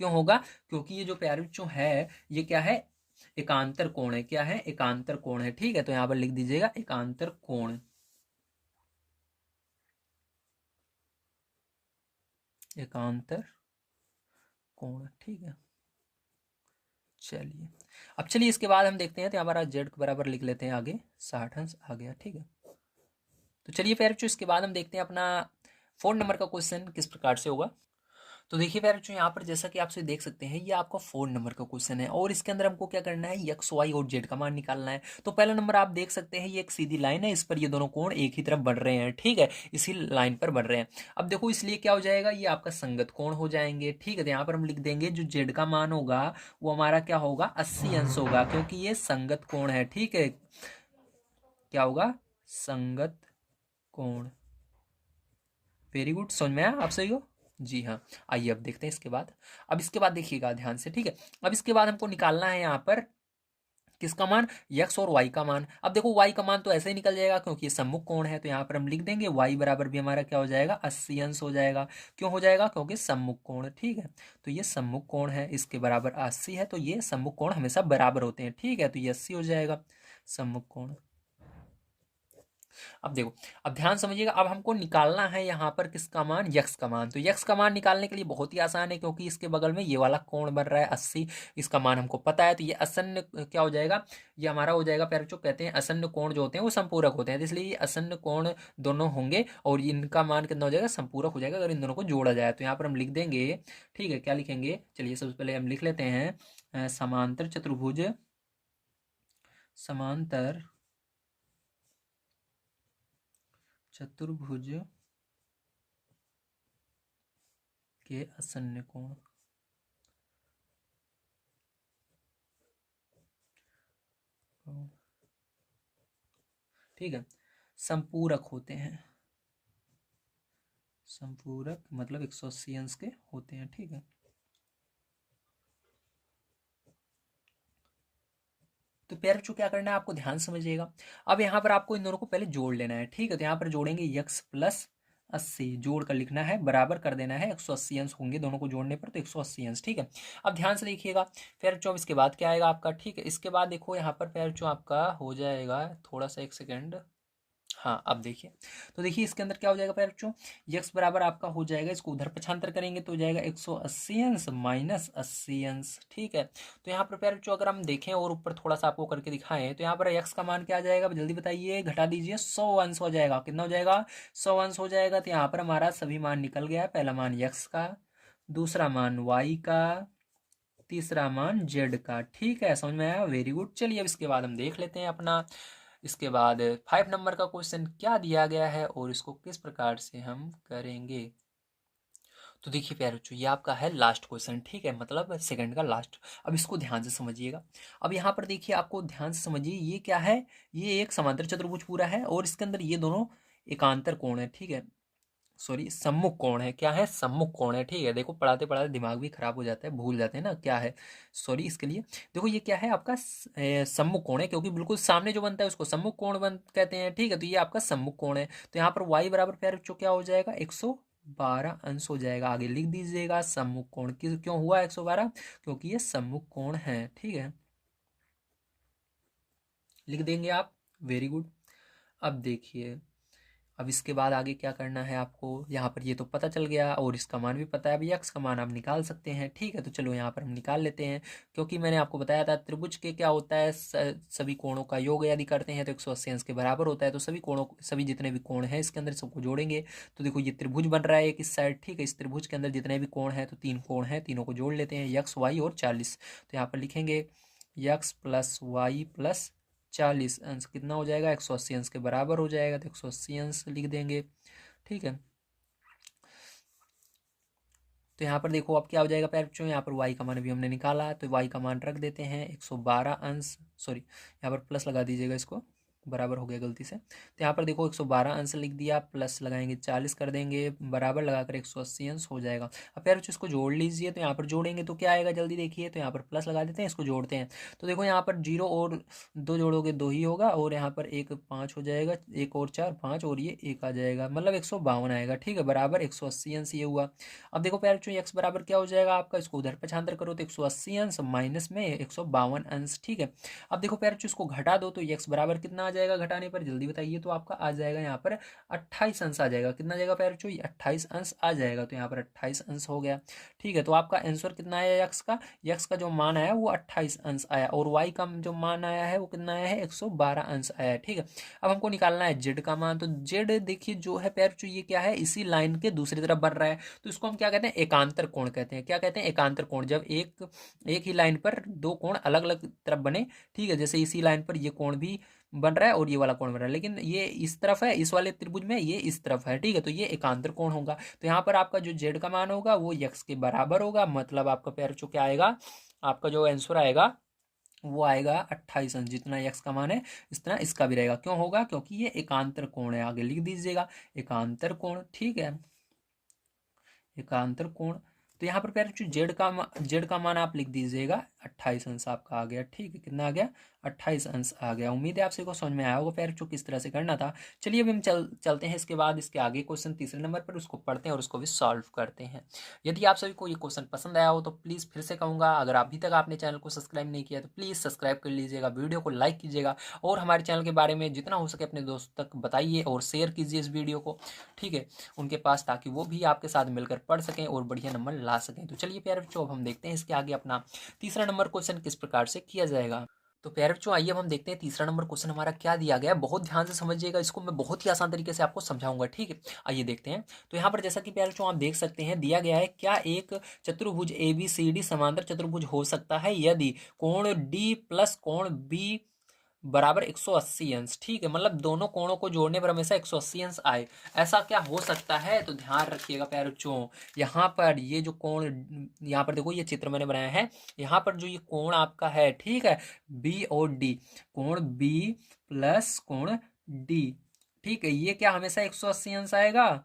क्यों होगा, क्योंकि ये जो प्यारे बच्चों है ये क्या है, एकांतर कोण है। क्या है, एकांतर कोण है। ठीक है, तो यहाँ पर लिख दीजिएगा एकांतर कोण, एकांतर कोण। ठीक है, चलिए अब चलिए इसके बाद हम देखते हैं, तो हमारा जेड के बराबर लिख लेते हैं आगे, 60 अंश आ गया। ठीक है, तो चलिए प्यारे बच्चों इसके बाद हम देखते हैं अपना 4 नंबर का क्वेश्चन किस प्रकार से होगा। तो देखिए प्यारे बच्चों, यहाँ पर जैसा कि आप से देख सकते हैं, ये आपका 4 नंबर का क्वेश्चन है और इसके अंदर हमको क्या करना है, एक्स वाई और जेड का मान निकालना है। तो पहला नंबर आप देख सकते हैं, ये एक सीधी लाइन है, इस पर ये दोनों कोण एक ही तरफ बढ़ रहे हैं। ठीक है, इसी लाइन पर बढ़ रहे हैं। अब देखो इसलिए क्या हो जाएगा, ये आपका संगत कोण हो जाएंगे। ठीक है, तो यहाँ पर हम लिख देंगे जो जेड का मान होगा वो हमारा क्या होगा, 80 अंश होगा, क्योंकि ये संगत कोण है। ठीक है, क्या होगा, संगत कोण। वेरी गुड, समझ में आया आप सही हो। जी हाँ, आइए अब देखते हैं इसके बाद। अब इसके बाद देखिएगा ध्यान से। ठीक है, अब इसके बाद हमको निकालना है यहाँ पर किसका मान, यक्स और वाई का मान। अब देखो वाई का मान तो ऐसे ही निकल जाएगा क्योंकि ये सम्मुख कोण है, तो यहाँ पर हम लिख देंगे वाई बराबर भी हमारा क्या हो जाएगा, 80 अंश हो जाएगा। क्यों हो जाएगा, क्योंकि सम्मुख कोण। ठीक है, तो ये सम्मुख कोण है, इसके बराबर 80 है, तो ये सम्मुख कोण हमेशा बराबर होते हैं। ठीक है, तो ये 80 हो जाएगा सम्मुख कोण। अब देखो, अब ध्यान समझिएगा, अब हमको निकालना है यहाँ पर किसका मान, यक्स का मान। तो यक्स का मान निकालने के लिए बहुत ही आसान है, क्योंकि इसके बगल में ये वाला कोण बन रहा है 80, इसका मान हमको पता है। तो ये असन्न क्या हो जाएगा, ये हमारा हो जाएगा प्यारे बच्चों, कहते हैं असन्न कोण जो होते हैं वो संपूरक होते हैं, तो इसलिए ये असन्न कोण दोनों होंगे और इनका मान कितना हो जाएगा, संपूरक हो जाएगा अगर इन दोनों को जोड़ा जाए। तो यहाँ पर हम लिख देंगे, ठीक है, क्या लिखेंगे, चलिए सबसे पहले हम लिख लेते हैं समांतर चतुर्भुज, समांतर चतुर्भुज के असन्न कोण। ठीक है, संपूरक होते हैं, संपूरक मतलब 180 अंश के होते हैं। ठीक है, तो प्यारे बच्चों क्या करना है, आपको ध्यान समझिएगा। अब यहाँ पर आपको इन दोनों को पहले जोड़ लेना है। ठीक है, तो यहाँ पर जोड़ेंगे यक्स प्लस 80, जोड़ कर लिखना है, बराबर कर देना है 180 अंश होंगे दोनों को जोड़ने पर, तो 180 अंश। ठीक है, अब ध्यान से देखिएगा प्यारे बच्चों, इसके बाद क्या आएगा आपका। ठीक है, इसके बाद देखो यहाँ पर प्यारे बच्चों आपका हो जाएगा, थोड़ा सा एक सेकेंड, हाँ अब देखिए, तो देखिए इसके अंदर क्या हो जाएगा प्यारे बच्चों, यक्स बराबर आपका हो जाएगा, इसको उधर पक्षांतर करेंगे तो हो जाएगा 180 अंश माइनस 80 अंश। ठीक है, तो यहाँ पर प्यारे बच्चों अगर हम देखें और ऊपर थोड़ा सा आपको करके दिखाएं, तो यहाँ पर यक्स का मान क्या आ जाएगा, जल्दी बताइए, घटा दीजिए, 100 अंश हो जाएगा। कितना हो जाएगा, 100 अंश हो जाएगा। तो यहाँ पर हमारा सभी मान निकल गया, पहला मान यक्स का, दूसरा मान वाई का, तीसरा मान जेड का। ठीक है, समझ में आया, वेरी गुड। चलिए अब इसके बाद हम देख लेते हैं अपना, इसके बाद 5 नंबर का क्वेश्चन क्या दिया गया है और इसको किस प्रकार से हम करेंगे। तो देखिए प्यारे बच्चों, ये आपका है लास्ट क्वेश्चन। ठीक है, मतलब सेकंड का लास्ट। अब इसको ध्यान से समझिएगा। अब यहाँ पर देखिए, आपको ध्यान से समझिए, ये क्या है, ये एक समांतर चतुर्भुज पूरा है और इसके अंदर ये दोनों एकांतर कोण है। ठीक है, सॉरी सम्मुख कोण है। क्या है? सम्मुख कोण है। ठीक है, देखो पढ़ाते पढ़ाते दिमाग भी खराब हो जाता है, भूल जाते हैं ना क्या है। सॉरी इसके लिए। देखो ये क्या है आपका सम्मुख कोण है, क्योंकि बिल्कुल सामने जो बनता है उसको सम्मुख कोण बन कहते हैं। ठीक है, तो ये आपका सम्मुख कोण है। तो यहाँ पर y बराबर प्यारे बच्चों क्या हो जाएगा? 112 अंश हो जाएगा। आगे लिख दीजिएगा सम्मुख कोण। क्यों हुआ 112? क्योंकि ये सम्मुख कोण है। ठीक है, लिख देंगे आप। Very good. अब देखिए, अब इसके बाद आगे क्या करना है आपको। यहाँ पर ये तो पता चल गया और इसका मान भी पता है। अभी यक्स का मान आप निकाल सकते हैं। ठीक है, तो चलो यहाँ पर हम निकाल लेते हैं। क्योंकि मैंने आपको बताया था त्रिभुज के क्या होता है, सभी कोणों का योग यदि करते हैं तो 180 अंश के बराबर होता है। तो सभी कोणों, सभी जितने भी कोण हैं इसके अंदर सबको जोड़ेंगे। तो देखो ये त्रिभुज बन रहा है एक इस साइड। ठीक है, इस त्रिभुज के अंदर जितने भी कोण हैं, तो 3 कोण हैं, तीनों को जोड़ लेते हैं, यक्स वाई और 40। तो यहाँ पर लिखेंगे यक्स प्लस वाई प्लस 40 अंश कितना हो जाएगा? 180 अंश के बराबर हो जाएगा। तो 180 अंश लिख देंगे। ठीक है, तो यहाँ पर देखो अब क्या हो जाएगा प्यारे बच्चों, यहाँ पर y का मान भी हमने निकाला, तो y का मान रख देते हैं 112 अंश। सॉरी, यहाँ पर प्लस लगा दीजिएगा, इसको बराबर हो गया गलती से। तो यहाँ पर देखो 112 अंश लिख दिया, प्लस लगाएंगे 40 कर देंगे, बराबर लगाकर 180 अंश हो जाएगा। अब प्यारे बच्चों इसको जोड़ लीजिए। तो यहाँ पर जोड़ेंगे तो क्या आएगा जल्दी देखिए। तो यहाँ पर प्लस लगा देते हैं, इसको जोड़ते हैं। तो देखो यहाँ पर 0 और 2 जोड़ोगे 2 ही होगा, और यहाँ पर 1 5 हो जाएगा, 1 और 4 5, और ये 1 आ जाएगा, मतलब 152 आएगा। ठीक है, बराबर 180 अंश ये हुआ। अब देखो प्यारे बच्चों x बराबर क्या हो जाएगा आपका, इसको उधर पक्षांतर करो तो 180 अंश माइनस में 152 अंश। ठीक है, अब देखो प्यारे बच्चों इसको घटा दो तो x बराबर कितना आ जाएगा घटाने पर, जल्दी बताइए। तो आपका आ जाएगा यहाँ पर 28 अंश आ जाएगा। कितना आ जाएगा प्यारे बच्चों? 28 अंश आ जाएगा। तो यहाँ पर 28 अंश हो गया। ठीक है, तो आपका आंसर कितना आया x का जो मान आया वो 28 अंश आया, और y का जो मान आया है वो कितना आया है? 112 अंश आया है। ठीक है, अब हमको निकालना है z का मान। तो z देखिए जो है प्यारे बच्चों ये क्या है, इसी लाइन के दूसरी तरफ बन रहा है। तो इसको हम क्या कहते हैं? एकांतर कोण कहते हैं। क्या कहते हैं? एकांतर कोण। जब एक एक ही लाइन पर दो कोण अलग अलग तरफ बने। ठीक है, जैसे इसी लाइन पर ये कोण भी बन रहा है और ये वाला कोण बन रहा है, लेकिन ये इस तरफ है, इस वाले त्रिभुज में ये इस तरफ है। ठीक है, तो ये एकांतर कोण होगा। तो यहाँ पर आपका जो जेड का मान होगा वो यक्स के बराबर होगा, मतलब आपका प्यारे बच्चों क्या आएगा, आपका जो आंसर आएगा वो आएगा 28 अंश। जितना यक्स का मान है इतना इसका भी रहेगा। क्यों होगा? क्योंकि ये एकांतर कोण है। आगे लिख दीजिएगा एकांतर कोण। ठीक है, एकांतर कोण। तो यहाँ पर प्यारे बच्चों जेड का मान आप लिख दीजिएगा 28 अंश आपका आ गया। ठीक है, कितना आ गया? 28 अंश आ गया। उम्मीद है आप सबको समझ में आया होगा प्यारे बच्चों किस तरह से करना था। चलिए अभी हम चलते हैं इसके बाद इसके आगे क्वेश्चन तीसरे नंबर पर, उसको पढ़ते हैं और उसको भी सॉल्व करते हैं। यदि आप सभी को ये क्वेश्चन पसंद आया हो तो प्लीज़ फिर से कहूँगा, अगर अभी तक आपने चैनल को सब्सक्राइब नहीं किया तो प्लीज़ सब्सक्राइब कर लीजिएगा, वीडियो को लाइक कीजिएगा, और हमारे चैनल के बारे में जितना हो सके अपने दोस्तों तक बताइए और शेयर कीजिए इस वीडियो को। ठीक है, उनके पास, ताकि वो भी आपके साथ मिलकर पढ़ सकें और बढ़िया नंबर ला सकें। तो चलिए प्यारे बच्चों अब हम देखते हैं इसके आगे अपना तीसरा नंबर क्वेश्चन किस प्रकार से किया जाएगा। तो प्यारे बच्चों आइए अब हम देखते हैं तीसरा नंबर क्वेश्चन हमारा क्या दिया गया है। बहुत ध्यान से समझिएगा, इसको मैं बहुत ही आसान तरीके से आपको समझाऊंगा। ठीक है, आइए देखते हैं। तो यहाँ पर जैसा कि प्यारे बच्चों आप देख सकते हैं दिया गया है, क्या एक चतुर्भुज ABCD समांतर चतुर्भुज हो सकता है यदि कोण D प्लस कोण B बराबर 180 अंश। ठीक है, मतलब दोनों कोणों को जोड़ने पर हमेशा 180 अंश आए। ऐसा क्या हो सकता है? तो ध्यान रखिएगा प्यारे बच्चों, यहाँ पर ये जो कोण, यहाँ पर देखो ये चित्र मैंने बनाया है, यहाँ पर जो ये कोण आपका है, ठीक है, बी और डी, कोण बी प्लस कोण डी। ठीक है, ये क्या हमेशा 180 अंश आएगा?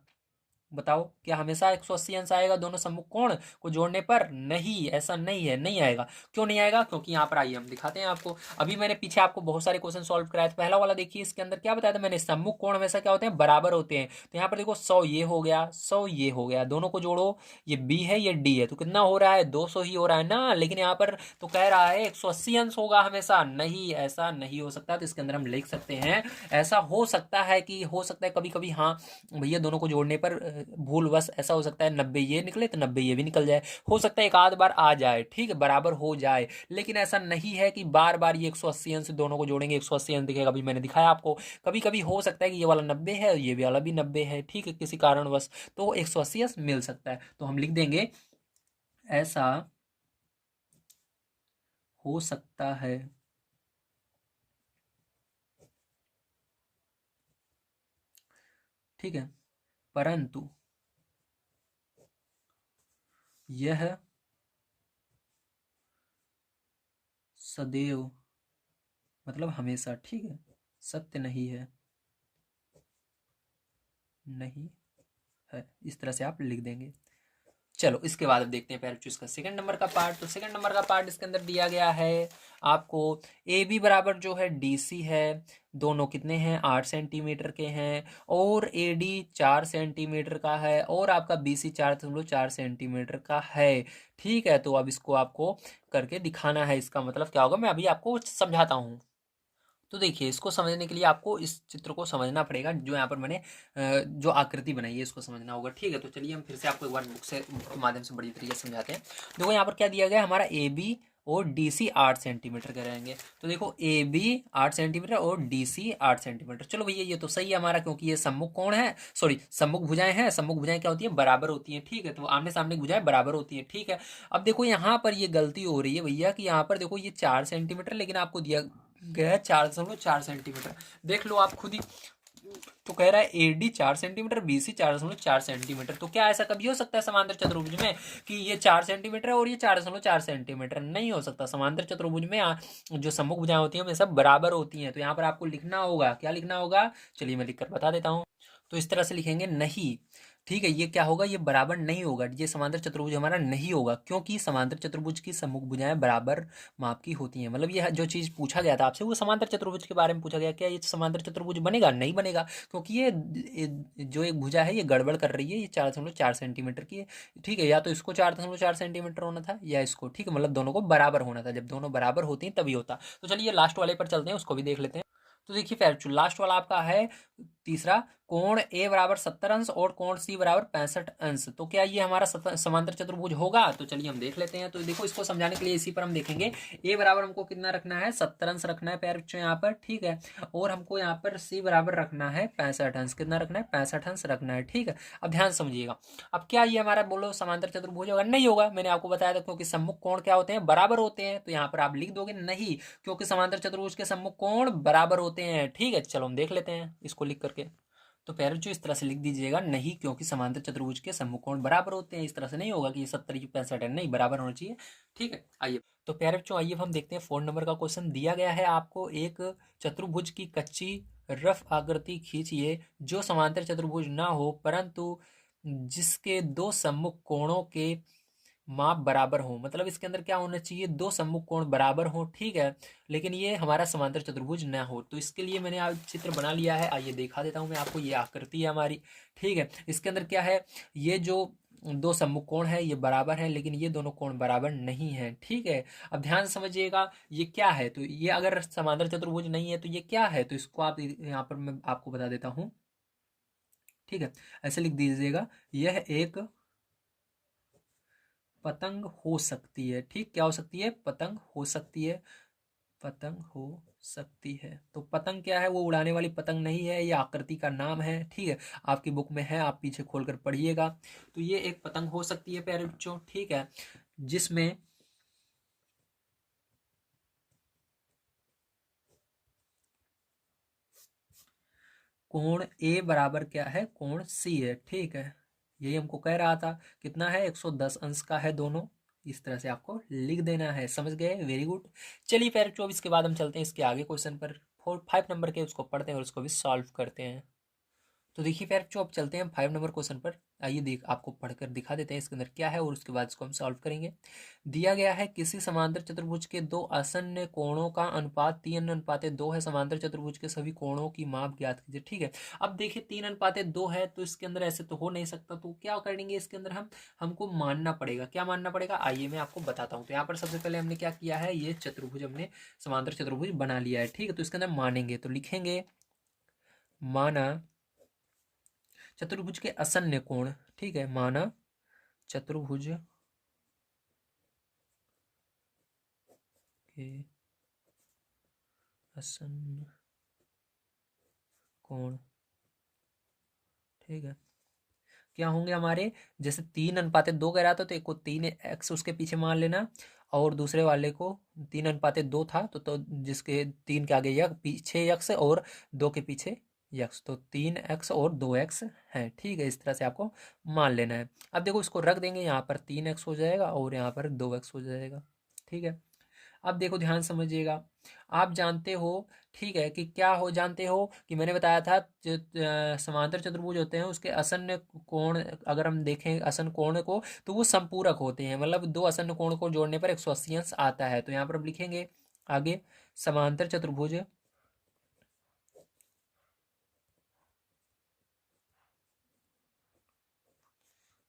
बताओ, क्या हमेशा 180 अंश आएगा दोनों सम्मुख कोण को जोड़ने पर? नहीं, ऐसा नहीं है, नहीं आएगा। क्यों नहीं आएगा? क्योंकि यहाँ पर आइए हम दिखाते हैं आपको। अभी मैंने पीछे आपको बहुत सारे क्वेश्चन सॉल्व कराए थे। पहला वाला देखिए, इसके अंदर क्या बताया था मैंने, सम्मुख कोण हमेशा क्या होते हैं? बराबर होते हैं। तो यहाँ पर देखो 100 ये हो गया, 100 ये हो गया, दोनों को जोड़ो, ये बी है ये डी है, तो कितना हो रहा है? 200 ही हो रहा है ना। लेकिन यहाँ पर तो कह रहा है 180 अंश होगा हमेशा। नहीं, ऐसा नहीं हो सकता। तो इसके अंदर हम लिख सकते हैं, ऐसा हो सकता है कि हो सकता है कभी कभी, हाँ भैया, दोनों को जोड़ने पर भूलवश ऐसा हो सकता है 90 ये निकले तो 90 ये भी निकल जाए। हो सकता है एक आध बार आ जाए, ठीक है, बराबर हो जाए, लेकिन ऐसा नहीं है कि बार बार ये 180 अंश दोनों को जोड़ेंगे 180 अंश दिखेगा। अभी मैंने दिखाया आपको, कभी कभी हो सकता है कि ये वाला 90 है, ये वाला भी 90 है, ठीक है, किसी कारणवश तो 180 अंश मिल सकता है। तो हम लिख देंगे ऐसा हो सकता है। ठीक है, परंतु यह सदैव, मतलब हमेशा, ठीक है, सत्य नहीं है, नहीं है। इस तरह से आप लिख देंगे। चलो इसके बाद अब देखते हैं पैरा बच्चों इसका सेकंड नंबर का पार्ट। तो सेकंड नंबर का पार्ट इसके अंदर दिया गया है आपको ए बी बराबर जो है डी सी है, दोनों कितने हैं 8 सेंटीमीटर के हैं, और ए डी 4 सेंटीमीटर का है, और आपका बी सी 4.4 सेंटीमीटर का है। ठीक है, तो अब इसको आपको करके दिखाना है। इसका मतलब क्या होगा मैं अभी आपको समझाता हूँ। तो देखिए इसको समझने के लिए आपको इस चित्र को समझना पड़ेगा, जो यहाँ पर मैंने जो आकृति बनाई है इसको समझना होगा। ठीक है, तो चलिए हम फिर से आपको एक बार बुक के माध्यम से बड़ी तरीके से समझाते हैं। देखो यहाँ पर क्या दिया गया है, हमारा ए बी और डी सी 8 सेंटीमीटर के रहेंगे। तो देखो ए बी 8 सेंटीमीटर और डी सी 8 सेंटीमीटर। चलो भैया ये तो सही है हमारा, क्योंकि ये सम्मुख कोण है, सॉरी सम्मुख भुजाएं हैं। सम्मुख भुजाएं क्या होती है, बराबर होती हैं। ठीक है, तो आमने सामने की भुजाएं बराबर होती हैं। ठीक है, अब देखो यहाँ पर ये गलती हो रही है भैया कि यहाँ पर देखो ये 4 सेंटीमीटर, लेकिन आपको दिया गया है 4.4 सेंटीमीटर। देख लो आप खुद ही। तो कह रहा है A D 4 centimetre, B C 4.4 centimetre. तो क्या ऐसा कभी हो सकता है समांतर चतुर्भुज में कि ये 4 सेंटीमीटर है और ये 4.4 सेंटीमीटर? नहीं हो सकता। समांतर चतुर्भुज में जो सम्मुख भुजाएं होती हैं वे सब बराबर होती हैं। तो यहाँ पर आपको लिखना होगा, क्या लिखना होगा, चलिए मैं लिखकर बता देता हूँ। तो इस तरह से लिखेंगे नहीं। ठीक है, ये क्या होगा, ये बराबर नहीं होगा, ये समांतर चतुर्भुज हमारा नहीं होगा, क्योंकि समांतर चतुर्भुज की सम्मुख भुजाएं बराबर माप की होती हैं। मतलब ये जो चीज़ पूछा गया था आपसे वो समांतर चतुर्भुज के बारे में पूछा गया, क्या ये समांतर चतुर्भुज बनेगा? नहीं बनेगा, क्योंकि ये जो एक भुजा है ये गड़बड़ कर रही है, ये 4.4 सेंटीमीटर की है। ठीक है, या तो इसको 4.4 सेंटीमीटर होना था या इसको। ठीक है, मतलब दोनों को बराबर होना था। जब दोनों बराबर होती हैं तभी होता। तो चलिए लास्ट वाले पर चलते हैं, उसको भी देख लेते हैं। तो देखिए फिर लास्ट वाला आपका है तीसरा, कोण ए बराबर 70 अंश और कोण सी बराबर 65 अंश। तो क्या ये हमारा समांतर चतुर्भुज होगा? तो चलिए हम देख लेते हैं। तो देखो इसको समझाने के लिए इसी पर हम देखेंगे। ए बराबर हमको कितना रखना है, 70 अंश रखना है प्यारे बच्चों यहाँ पर। ठीक है, और हमको यहाँ पर सी बराबर रखना है 65 अंश। कितना रखना है, 65 अंश रखना है। ठीक है, अब ध्यान समझिएगा। अब क्या ये हमारा बोलो समांतर चतुर्भुज होगा? नहीं होगा। मैंने आपको बताया था, क्योंकि सम्मुख कोण क्या होते हैं, बराबर होते हैं। तो यहाँ पर आप लिख दोगे नहीं, क्योंकि समांतर चतुर्भुज के सम्मुख कोण बराबर होते हैं। ठीक है, चलो हम देख लेते हैं इसको लिख करके। तो पैरेंट जो इस तरह से लिख दीजिएगा नहीं, क्योंकि समांतर चतुर्भुज के सम्मुख कोण बराबर होते हैं। इस तरह से नहीं होगा कि ये 70 ये 65 है, नहीं, बराबर होना चाहिए। ठीक है, आइए तो प्यारे बच्चों आइए हम देखते हैं 4 नंबर का क्वेश्चन। दिया गया है आपको एक चतुर्भुज की कच्ची रफ आकृति खींचिए जो समांतर चतुर्भुज ना हो, परंतु जिसके दो सम्मुख कोणों के माप बराबर हो। मतलब इसके अंदर क्या होना चाहिए, दो सम्मुख कोण बराबर हो। ठीक है, लेकिन ये हमारा समांतर चतुर्भुज न हो। तो इसके लिए मैंने आज चित्र बना लिया है, आइए दिखा देता हूं मैं आपको। ये आकृति है हमारी। ठीक है, इसके अंदर क्या है, ये जो दो सम्मुख कोण है ये बराबर है, लेकिन ये दोनों कोण बराबर नहीं है। ठीक है, अब ध्यान से समझिएगा ये क्या है। तो ये अगर समांतर चतुर्भुज नहीं है तो ये क्या है, तो इसको आप यहाँ पर मैं आपको बता देता हूँ। ठीक है, ऐसे लिख दीजिएगा, यह एक पतंग हो सकती है। ठीक, क्या हो सकती है, पतंग हो सकती है। पतंग हो सकती है। तो पतंग क्या है, वो उड़ाने वाली पतंग नहीं है, ये आकृति का नाम है। ठीक है, आपकी बुक में है, आप पीछे खोलकर पढ़िएगा। तो ये एक पतंग हो सकती है प्यारे बच्चों। ठीक है, जिसमें कोण ए बराबर क्या है, कोण सी है। ठीक है, यही हमको कह रहा था। कितना है, 110 अंश का है दोनों। इस तरह से आपको लिख देना है, समझ गए, वेरी गुड। चलिए फिर 24 के बाद हम चलते हैं इसके आगे क्वेश्चन पर। 5 नंबर के उसको पढ़ते हैं और उसको भी सॉल्व करते हैं। तो देखिए फिर जो अब चलते हैं 5 नंबर क्वेश्चन पर। आइए देख आपको पढ़कर दिखा देते हैं इसके अंदर क्या है, और उसके बाद इसको हम सॉल्व करेंगे। दिया गया है किसी समांतर चतुर्भुज के दो आसन्न कोणों का अनुपात 3:2 है। समांतर चतुर्भुज के सभी कोणों की माप ज्ञात कीजिए। ठीक है, अब देखिए 3:2 है, तो इसके अंदर ऐसे तो हो नहीं सकता। तो क्या करेंगे इसके अंदर, हमको मानना पड़ेगा। क्या मानना पड़ेगा, आइए मैं आपको बताता हूँ। तो यहाँ पर सबसे पहले हमने क्या किया है, ये चतुर्भुज हमने समांतर चतुर्भुज बना लिया है। ठीक है, तो इसके अंदर मानेंगे, तो लिखेंगे माना चतुर्भुज के असन्य कोण। ठीक है, माना चतुर्भुज के असन्य कोण। ठीक है, क्या होंगे हमारे, जैसे 3:2 कह रहा था, तो एक को 3x उसके पीछे मान लेना, और दूसरे वाले को 3:2 था, तो जिसके 3 के आगे यक्स, पीछे यक्स, और 2 के पीछे यक्स, तो 3x और 2x है। ठीक है, इस तरह से आपको मान लेना है। अब देखो इसको रख देंगे, यहाँ पर 3x हो जाएगा और यहाँ पर 2x हो जाएगा। ठीक है, अब देखो ध्यान समझिएगा, आप जानते हो, ठीक है, कि क्या हो, जानते हो कि मैंने बताया था जो समांतर चतुर्भुज होते हैं उसके असन्न कोण, अगर हम देखें असन्न कोण को, तो वो संपूरक होते हैं, मतलब दो असन्न कोण को जोड़ने पर 180 अंश आता है। तो यहाँ पर हम लिखेंगे आगे, समांतर चतुर्भुज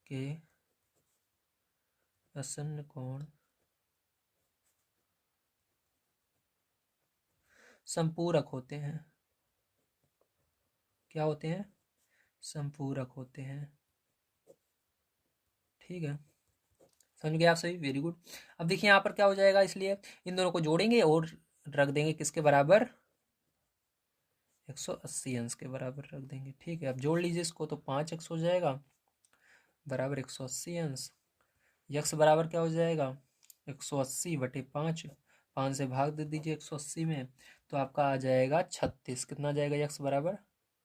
के असन्न कोण संपूरक होते हैं। क्या होते हैं? संपूरक होते हैं। ठीक है, समझ गए आप सभी, वेरी गुड। अब देखिए यहाँ पर क्या हो जाएगा, इसलिए इन दोनों को जोड़ेंगे और रख देंगे किसके बराबर, 180 अंश के बराबर रख देंगे। ठीक है, अब जोड़ लीजिए इसको, तो 5x हो जाएगा बराबर 180 अंश। यक्स बराबर क्या हो जाएगा, 180/5, 5 से भाग दे दीजिए 180 में, तो आपका आ जाएगा 36। कितना आ जाएगा, यक्स बराबर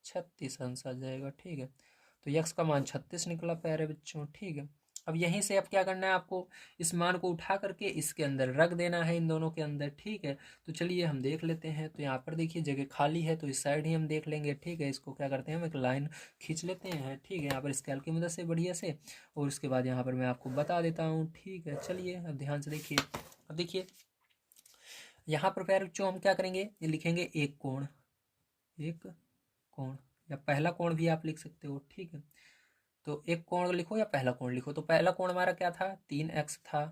36 अंश आ जाएगा। ठीक है, तो यक्स का मान 36 निकला प्यारे बच्चों। ठीक है, अब यहीं से अब क्या करना है आपको, इस मान को उठा करके इसके अंदर रख देना है, इन दोनों के अंदर। ठीक है, तो चलिए हम देख लेते हैं। तो यहाँ पर देखिए जगह खाली है, तो इस साइड ही हम देख लेंगे। ठीक है, इसको क्या करते हैं, हम एक लाइन खींच लेते हैं। ठीक है, यहाँ पर स्केल की मदद से बढ़िया से, और उसके बाद यहाँ पर मैं आपको बता देता हूँ। ठीक है, चलिए अब ध्यान से देखिए। अब देखिए यहाँ पर प्यारे बच्चों हम क्या करेंगे, ये लिखेंगे एक कोण, एक कोण, या पहला कोण भी आप लिख सकते हो। ठीक है, तो एक कोण लिखो या पहला कोण लिखो। तो पहला कोण हमारा क्या था, 3x था।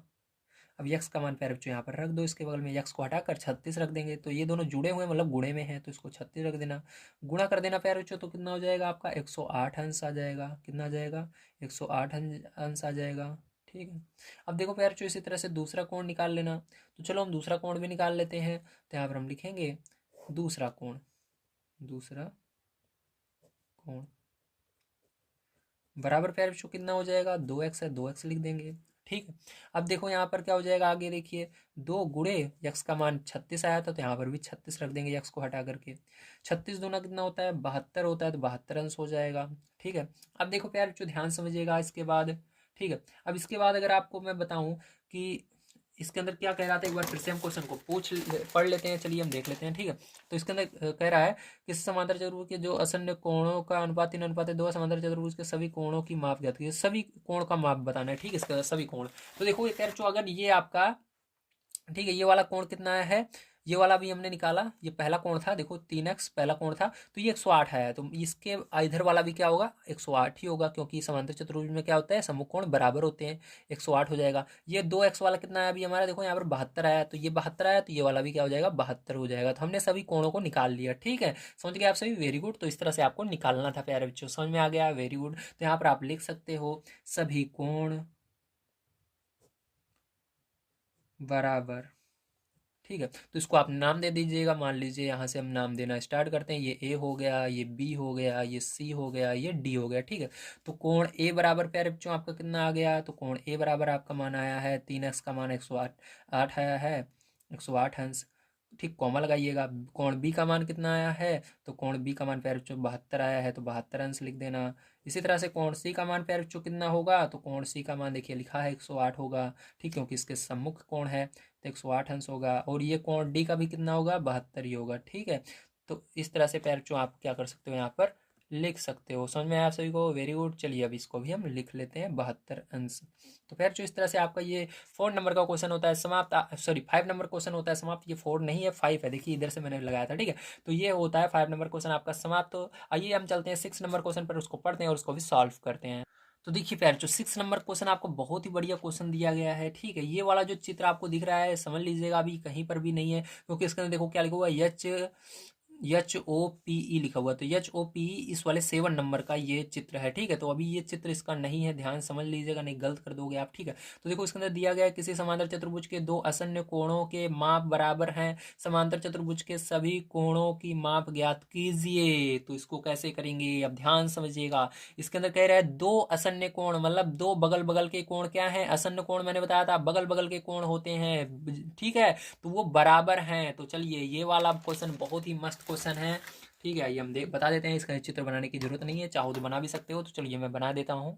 अब यक्स का मान प्यारे बच्चों यहाँ पर रख दो, इसके बगल में यक्स को हटाकर 36 रख देंगे। तो ये दोनों जुड़े हुए मतलब गुणे में है, तो इसको 36 रख देना, गुणा कर देना प्यारे बच्चों। तो कितना हो जाएगा आपका, 108 अंश आ जाएगा। कितना आ जाएगा, 108 अंश आ जाएगा। ठीक है, अब देखो प्यारे बच्चों इसी तरह से दूसरा कोण निकाल लेना। तो चलो हम दूसरा कोण भी निकाल लेते हैं। तो यहाँ पर हम लिखेंगे दूसरा कोण, दूसरा कोण बराबर प्यारे बच्चों कितना हो जाएगा, 2x है, 2x लिख देंगे। ठीक है, अब देखो यहाँ पर क्या हो जाएगा, आगे देखिए, 2 गुणे यक्स का मान 36 आया था, तो यहाँ पर भी 36 रख देंगे यक्स को हटा करके। 36 दूना कितना होता है, 72 होता है, तो 72 अंश हो जाएगा। ठीक है, अब देखो प्यारे बच्चों ध्यान समझिएगा इसके बाद। ठीक है, अब इसके बाद अगर आपको मैं बताऊं कि इसके अंदर क्या कह रहा था, एक बार फिर से हम क्वेश्चन को पढ़ लेते हैं। चलिए हम देख लेते हैं। ठीक है, तो इसके अंदर कह रहा है कि समांतर चतुर्भुज के जो असन्न कोणों का अनुपात 3:2 समांतर चतुर्भुज के सभी कोणों की माप ज्ञात कीजिए। सभी कोण का माप बताना है। ठीक है, इसके सभी कोण, तो देखो ये कह रहे अगर ये आपका, ठीक है, ये वाला कोण कितना है, ये वाला भी हमने निकाला, ये पहला कोण था, देखो 3x पहला कोण था, तो ये 108 आया, तो इसके इधर वाला भी क्या होगा, 108 ही होगा, क्योंकि समांतर चतुर्भुज में क्या होता है, सम्मुख कोण बराबर होते हैं, 108 हो जाएगा। ये 2x वाला कितना आया अभी हमारा, देखो यहाँ पर 72 आया, तो ये 72 आया, तो ये वाला भी क्या हो जाएगा, 72 हो जाएगा। तो हमने सभी कोणों को निकाल लिया। ठीक है, समझ गए आप सभी, वेरी गुड। तो इस तरह से आपको निकालना था प्यारे बच्चों, समझ में आ गया, वेरी गुड। तो यहाँ पर आप लिख सकते हो सभी कोण बराबर। ठीक है, तो इसको आप नाम दे दीजिएगा। मान लीजिए यहाँ से हम नाम देना स्टार्ट करते हैं, ये ए हो गया, ये बी हो गया, ये सी हो गया, ये डी हो गया। ठीक है, तो कोण ए बराबर प्यारे बच्चों आपका कितना आ गया, तो कोण ए बराबर आपका मान आया है 3x का मान 108 8 आया है, 108 अंश। ठीक, कॉमा लगाइएगा। कोण बी का मान कितना आया है, तो कोण बी का मान प्यारे बच्चों 72 आया है, तो 72 अंश लिख देना। इसी तरह से कोण सी का मान प्यारे बच्चों कितना होगा, तो कोण सी का मान देखिए लिखा है 108 होगा। ठीक, क्योंकि इसके सम्मुख कोण है, तो 108 अंश होगा। और ये कोण डी का भी कितना होगा, 72 ही होगा। ठीक है, तो इस तरह से प्यारे बच्चों आप क्या कर सकते हो, यहाँ पर लिख सकते हो। समझ में आया आप सभी को, वेरी गुड। चलिए अब इसको भी हम लिख लेते हैं, 72 अंश। तो फिर जो इस तरह से आपका ये 4 नंबर का क्वेश्चन होता है समाप्त, सॉरी 5 नंबर क्वेश्चन होता है समाप्त। ये 4 नहीं है, 5 है, देखिए इधर से मैंने लगाया था। ठीक है, तो ये होता है 5 नंबर क्वेश्चन आपका समाप्त। तो आइए हम चलते हैं 6 नंबर क्वेश्चन पर, उसको पढ़ते हैं और उसको भी सॉल्व करते हैं। तो देखिए प्यारे जो 6 नंबर क्वेश्चन आपको बहुत ही बढ़िया क्वेश्चन दिया गया है। ठीक है, ये वाला जो चित्र आपको दिख रहा है समझ लीजिएगा, अभी कहीं पर भी नहीं है, क्योंकि इसके अंदर देखो क्या लिखा हुआ है, HOPE लिखा हुआ है। तो HOPE इस वाले 7 नंबर का ये चित्र है। ठीक है, तो अभी ये चित्र इसका नहीं है, ध्यान समझ लीजिएगा, नहीं गलत कर दोगे आप। ठीक है, तो देखो इसके अंदर दिया गया है, किसी समांतर चतुर्भुज के दो असन्न कोणों के माप बराबर हैं, समांतर चतुर्भुज के सभी कोणों की माप ज्ञात कीजिए। तो इसको कैसे करेंगे, अब ध्यान समझिएगा। इसके अंदर कह रहा है दो असन्न कोण, मतलब दो बगल बगल के कोण क्या है, असन्न कोण मैंने बताया था, बगल बगल के कोण होते हैं। ठीक है, तो वो बराबर हैं। तो चलिए ये वाला क्वेश्चन बहुत ही मस्त क्वेश्चन है। ठीक है, ये हम बता देते हैं, इसका चित्र बनाने की जरूरत नहीं है, चाहो तो बना भी सकते हो। तो चलिए मैं बना देता हूँ।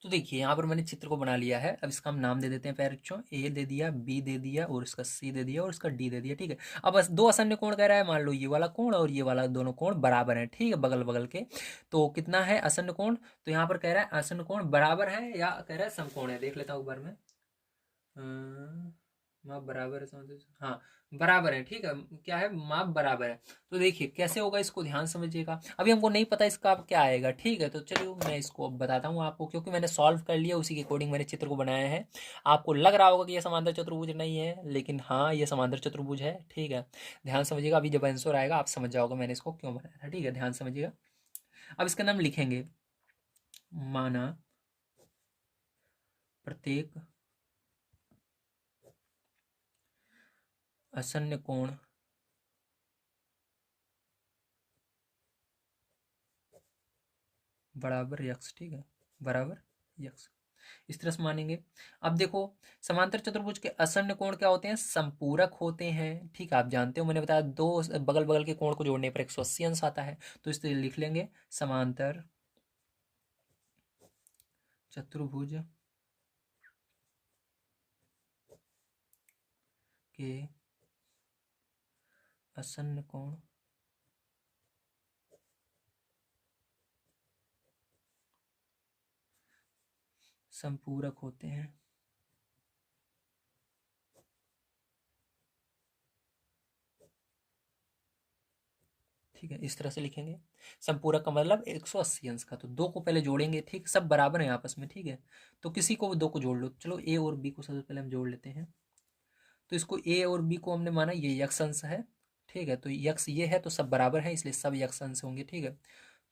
तो देखिए यहाँ पर मैंने चित्र को बना लिया है। अब इसका हम नाम दे देते हैं बच्चों, ए दे दिया, बी दे दिया और इसका सी दे दिया और इसका डी दे दिया। ठीक है, अब बस दो आसन्न कोण कह रहा है, मान लो ये वाला कोण और ये वाला, दोनों कोण बराबर है। ठीक है, बगल बगल के। तो कितना है आसन्न कोण, तो यहाँ पर कह रहा है आसन्न कोण बराबर है या कह रहा है समकोण है। देख लेता हूँ एक बार में। माप बराबर है, समझ, हाँ बराबर है। ठीक है, क्या है, माप बराबर है। तो देखिए कैसे होगा, इसको ध्यान समझिएगा। अभी हमको नहीं पता इसका अब क्या आएगा। ठीक है, तो चलिए मैं इसको अब बताता हूँ आपको, क्योंकि मैंने सॉल्व कर लिया, उसी के अकॉर्डिंग मैंने चित्र को बनाया है। आपको लग रहा होगा कि ये समांतर चतुर्भुज नहीं है, लेकिन हाँ ये समांतर चतुर्भुज है। ठीक है, ध्यान समझिएगा। अभी जब आंसर आएगा आप समझ जाओगे मैंने इसको क्यों बनाया था। ठीक है, ध्यान समझिएगा। अब इसका नाम लिखेंगे, माना प्रत्येक आसन्न कोण बराबर यक्स। ठीक है, बराबर यक्स, इस तरह से मानेंगे। अब देखो समांतर चतुर्भुज के आसन्न कोण क्या होते हैं, संपूरक होते हैं। ठीक है, आप जानते हो, मैंने बताया दो बगल बगल के कोण को जोड़ने पर 180 अंश आता है। तो इस तरह लिख लेंगे, समांतर चतुर्भुज के आसन्न कोण संपूरक होते हैं। ठीक है, इस तरह से लिखेंगे। संपूरक का मतलब 180 अंश का। तो दो को पहले जोड़ेंगे। ठीक, सब बराबर है आपस में। ठीक है, तो किसी को दो को जोड़ लो। चलो ए और बी को सबसे पहले हम जोड़ लेते हैं। तो इसको ए और बी को हमने माना ये यक्स अंश है। ठीक है, तो यक्स ये है तो सब बराबर है, इसलिए सब यक्स अंश होंगे। ठीक है,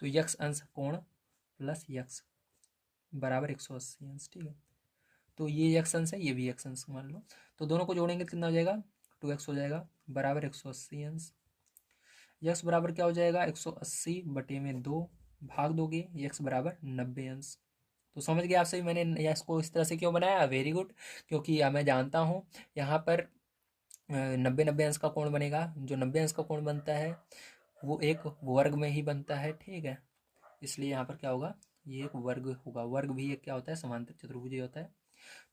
तो यक्स अंश कोण प्लस यक्स बराबर 180 अंश। ठीक है, तो ये यक्स अंश है, ये भी यक्स अंश मान लो। तो दोनों को जोड़ेंगे तो कितना हो जाएगा, 2x हो जाएगा बराबर 180 अंश। यक्स बराबर क्या हो जाएगा, 180 बटे में 2 भाग दोगे, यक्स बराबर 90 अंश। तो समझ गए आप सभी मैंने यक्स को इस तरह से क्यों बनाया। वेरी गुड, क्योंकि मैं जानता हूँ यहाँ पर 90 अंश का कोण बनेगा। जो 90 अंश का कोण बनता है वो एक वर्ग में ही बनता है। ठीक है, इसलिए यहाँ पर क्या होगा, ये एक वर्ग होगा। वर्ग भी एक क्या होता है, समांतर चतुर्भुज होता है।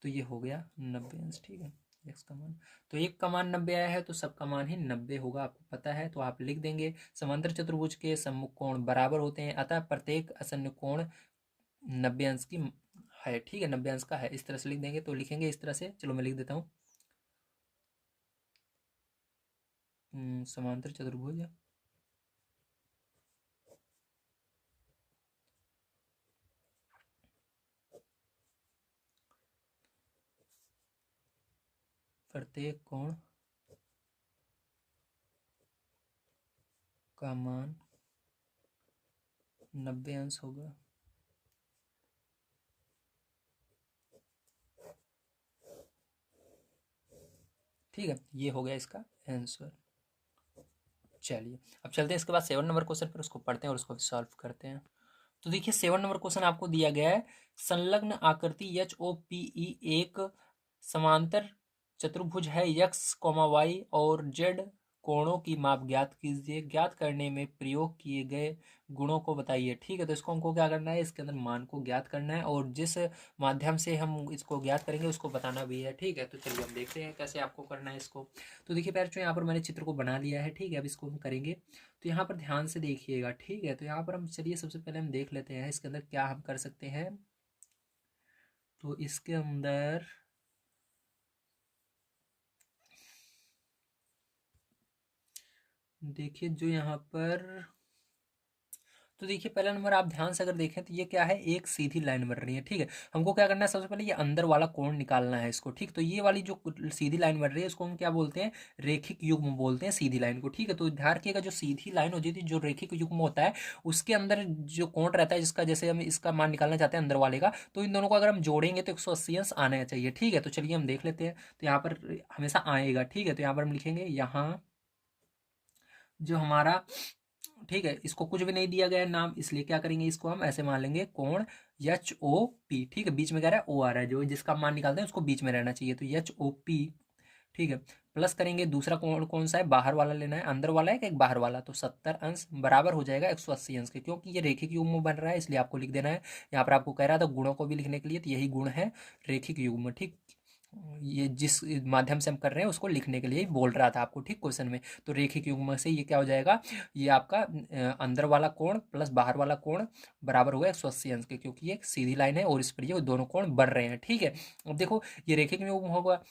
तो ये हो गया 90 अंश। ठीक है, एक्स का मान, तो एक का मान 90 आया है तो सबका मान ही 90 होगा, आपको पता है। तो आप लिख देंगे समांतर चतुर्भुज के सम्मुख कोण बराबर होते हैं, अतः प्रत्येक आसन्न कोण 90 अंश की है। ठीक है, 90 अंश का है, इस तरह से लिख देंगे। तो लिखेंगे इस तरह से, चलो मैं लिख देता हूँ। समांतर चतुर्भुज प्रत्येक कोण का मान 90 अंश होगा। ठीक है, ये हो गया इसका आंसर। चलिए अब चलते हैं इसके बाद 7 नंबर क्वेश्चन पर, उसको पढ़ते हैं और उसको सॉल्व करते हैं। तो देखिए 7 नंबर क्वेश्चन आपको दिया गया है, संलग्न आकृति एच ओ पी ई एक समांतर चतुर्भुज है, यक्स कॉमा वाई और जेड कोणों की माप ज्ञात कीजिए, ज्ञात करने में प्रयोग किए गए गुणों को बताइए। ठीक है, तो इसको हमको क्या करना है, इसके अंदर मान को ज्ञात करना है और जिस माध्यम से हम इसको ज्ञात करेंगे उसको बताना भी है। ठीक है, तो चलिए हम देखते हैं कैसे आपको करना है इसको। तो देखिए पैर यहाँ पर मैंने चित्र को बना लिया है। ठीक है, अब इसको हम करेंगे। तो यहाँ पर ध्यान से देखिएगा। ठीक है, तो यहाँ पर हम चलिए सबसे पहले हम देख लेते हैं इसके अंदर क्या हम कर सकते हैं। तो इसके अंदर देखिए जो यहाँ पर, तो देखिए पहला नंबर आप ध्यान से अगर देखें तो ये क्या है, एक सीधी लाइन बन रही है। ठीक है, हमको क्या करना है, सबसे पहले ये अंदर वाला कोण निकालना है इसको। ठीक, तो ये वाली जो सीधी लाइन बन रही है इसको हम क्या बोलते हैं, रेखिक युग्म बोलते हैं सीधी लाइन को। ठीक है, तो ध्यान रखिएगा जो सीधी लाइन होती है, जो रेखिक युग्म होता है उसके अंदर जो कोण रहता है, जिसका जैसे हम इसका मान निकालना चाहते हैं अंदर वाले का, तो इन दोनों को अगर हम जोड़ेंगे तो 180 अंश आना चाहिए। ठीक है, तो चलिए हम देख लेते हैं। तो यहाँ पर हमेशा आएगा। ठीक है, तो यहाँ पर हम लिखेंगे, यहाँ जो हमारा, ठीक है, इसको कुछ भी नहीं दिया गया है नाम, इसलिए क्या करेंगे, इसको हम ऐसे मान लेंगे कोण एच ओ पी। ठीक है, बीच में कह रहा है ओ आ रहा है, जो जिसका मान निकालते हैं उसको बीच में रहना चाहिए। तो एच ओ पी, ठीक है। प्लस करेंगे, दूसरा कोण कौन सा है, बाहर वाला लेना है, अंदर वाला है कि एक बाहर वाला, तो 70 अंश बराबर हो जाएगा 180 अंश के, क्योंकि ये रेखिक युग्म बन रहा है इसलिए आपको लिख देना है। यहाँ पर आपको कह रहा था गुणों को भी लिखने के लिए, तो यही गुण है रेखिक युग्म, ठीक। ये जिस माध्यम से हम कर रहे हैं उसको लिखने के लिए ही बोल रहा था आपको, ठीक, क्वेश्चन में। तो रेखिक युग्म से ये क्या हो जाएगा, ये आपका अंदर वाला कोण प्लस बाहर वाला कोण बराबर होगा 180 अंश के, क्योंकि ये एक सीधी लाइन है और इस पर ये दोनों कोण बढ़ रहे हैं, ठीक है। अब देखो ये रेखिक युग्म होगा।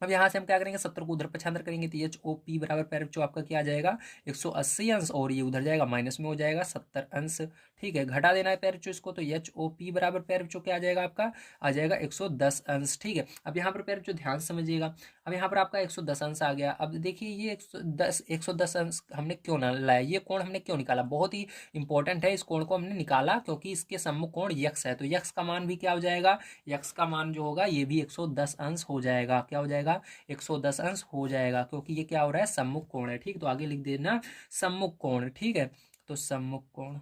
अब यहाँ से हम क्या करेंगे, 70 को उधर पक्षांतर करेंगे तो एच ओ पी बराबर पैर जो आपका क्या आ जाएगा 180 अंश, और ये उधर जाएगा माइनस में हो जाएगा 70 अंश, ठीक है। घटा देना है पैर चो इसको, तो एच ओ पी बराबर पैर चो क्या आ जाएगा आपका, आ जाएगा 110 अंश, ठीक है। अब यहाँ पर पैर चो ध्यान समझिएगा, अब यहाँ पर आपका 110 अंश आ गया। अब देखिए ये 110 अंश हमने क्यों ना लाया, ये कोण हमने क्यों निकाला, बहुत ही इंपॉर्टेंट है। इस कोण को हमने निकाला क्योंकि इसके सम्मुख कोण यक्स है, तो यक्स का मान भी क्या हो जाएगा, यक्स का मान जो होगा ये भी 110 अंश हो जाएगा, क्या हो जाएगा 110 अंश हो जाएगा, क्योंकि ये क्या हो रहा है सम्मुख कोण है, ठीक। तो आगे लिख देना सम्मुख कोण, ठीक है। तो सम्मुख कोण,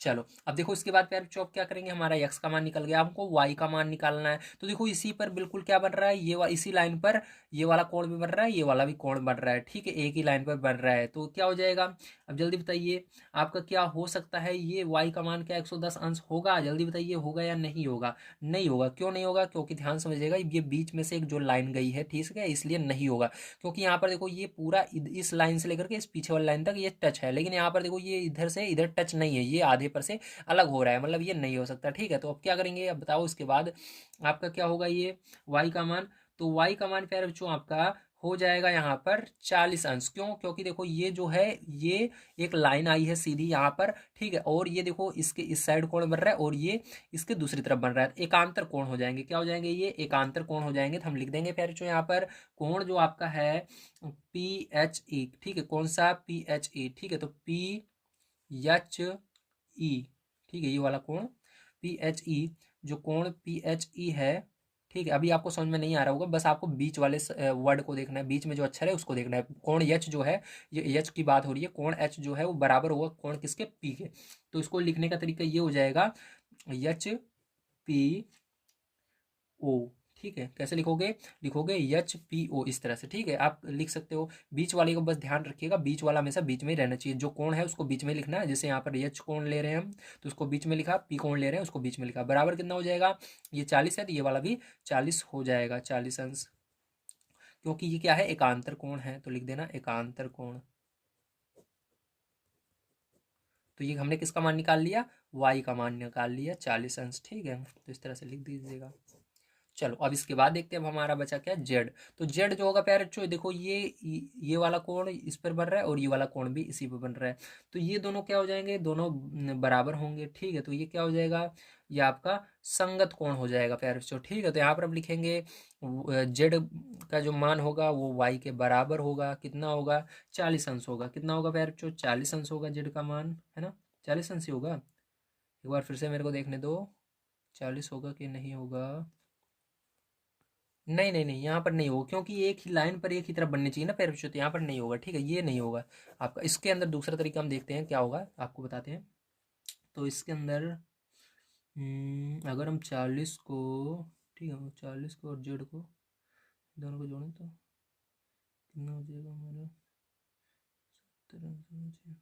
चलो अब देखो इसके बाद फिर चौक क्या करेंगे, हमारा x का मान निकल गया, हमको y का मान निकालना है। तो देखो इसी पर बिल्कुल क्या बन रहा है, इसी लाइन पर ये वाला कोण भी बन रहा है, ये वाला भी कोण बन रहा है, ठीक है, एक ही लाइन पर बन रहा है। तो क्या हो जाएगा, अब जल्दी बताइए आपका क्या हो सकता है, ये y का मान क्या 110 अंश होगा, जल्दी बताइए होगा या नहीं होगा। नहीं होगा, क्यों नहीं होगा, क्योंकि ध्यान समझिएगा ये बीच में से एक जो लाइन गई है, ठीक है, इसलिए नहीं होगा। क्योंकि यहाँ पर देखो ये पूरा इस लाइन से लेकर के इस पीछे वाली लाइन तक ये टच है, लेकिन यहाँ पर देखो ये इधर से इधर टच नहीं है, ये आधे पर से अलग हो रहा है, मतलब ये नहीं हो सकता, ठीक है। तो अब क्या करेंगे, अब बताओ इसके बाद आपका क्या होगा, ये y का मान, तो y का मान प्यारे बच्चों आपका हो जाएगा यहाँ पर 40 अंश, क्यों, क्योंकि देखो ये जो है ये एक लाइन आई है सीधी यहाँ पर, ठीक है, और ये देखो इसके इस साइड कोण बन रहा है और ये इसके दूसरी तरफ बन रहा है, एकांतर कोण हो जाएंगे, क्या हो जाएंगे, ये एकांतर कोण हो जाएंगे। तो हम लिख देंगे प्यारे बच्चों यहाँ पर कोण जो आपका है पी एच ई, ठीक है, कौन सा पी एच ई, ठीक है, तो पी एच ई, ठीक है, ये वाला कोण पी एच ई, जो कोण पी एच ई है, ठीक है। अभी आपको समझ में नहीं आ रहा होगा, बस आपको बीच वाले वर्ड को देखना है, बीच में जो अक्षर है उसको देखना है। कोण एच जो है, ये एच की बात हो रही है, कोण एच जो है वो बराबर होगा कोण किसके, पी के। तो इसको लिखने का तरीका ये हो जाएगा एच पी ओ, ठीक है। कैसे लिखोगे, लिखोगे एच पी ओ इस तरह से, ठीक है, आप लिख सकते हो। बीच वाले को बस ध्यान रखिएगा, बीच वाला हमेशा बीच में ही रहना चाहिए, जो कोण है उसको बीच में लिखना है। जैसे यहाँ पर एच कोण ले रहे हैं हम तो उसको बीच में लिखा, पी कोण ले रहे हैं उसको बीच में लिखा, बराबर कितना हो जाएगा, ये 40 है तो ये वाला भी 40 हो जाएगा, 40 अंश, क्योंकि ये क्या है एकांतर कोण है, तो लिख देना एकांतर कोण। तो ये हमने किसका मान निकाल लिया, वाई का मान निकाल लिया 40 अंश, ठीक है। तो इस तरह से लिख दीजिएगा। चलो अब इसके बाद देखते हैं, अब हमारा बचा क्या, जेड। तो जेड जो होगा प्यारे बच्चों देखो ये वाला कोण इस पर बन रहा है और ये वाला कोण भी इसी पर बन रहा है, तो ये दोनों क्या हो जाएंगे, दोनों बराबर होंगे, ठीक है। तो ये क्या हो जाएगा, ये आपका संगत कोण हो जाएगा प्यारे बच्चों, ठीक है। तो यहाँ पर अब लिखेंगे जेड का जो मान होगा वो वाई के बराबर होगा, कितना होगा 40 अंश होगा, कितना होगा प्यारे बच्चों 40 अंश होगा जेड का मान, है ना, 40 अंश ही होगा। एक बार फिर से मेरे को देखने दो, 40 होगा कि नहीं होगा, नहीं नहीं नहीं, यहाँ पर नहीं होगा, क्योंकि एक ही लाइन पर एक ही तरफ बननी चाहिए ना पैर, तो यहाँ पर नहीं होगा, ठीक है, ये नहीं होगा आपका। इसके अंदर दूसरा तरीका हम देखते हैं क्या होगा, आपको बताते हैं। तो इसके अंदर अगर हम 40 को, ठीक है, 40 को और जेड को दोनों को जोड़ें तो कितना हो जाएगा हमारा 70।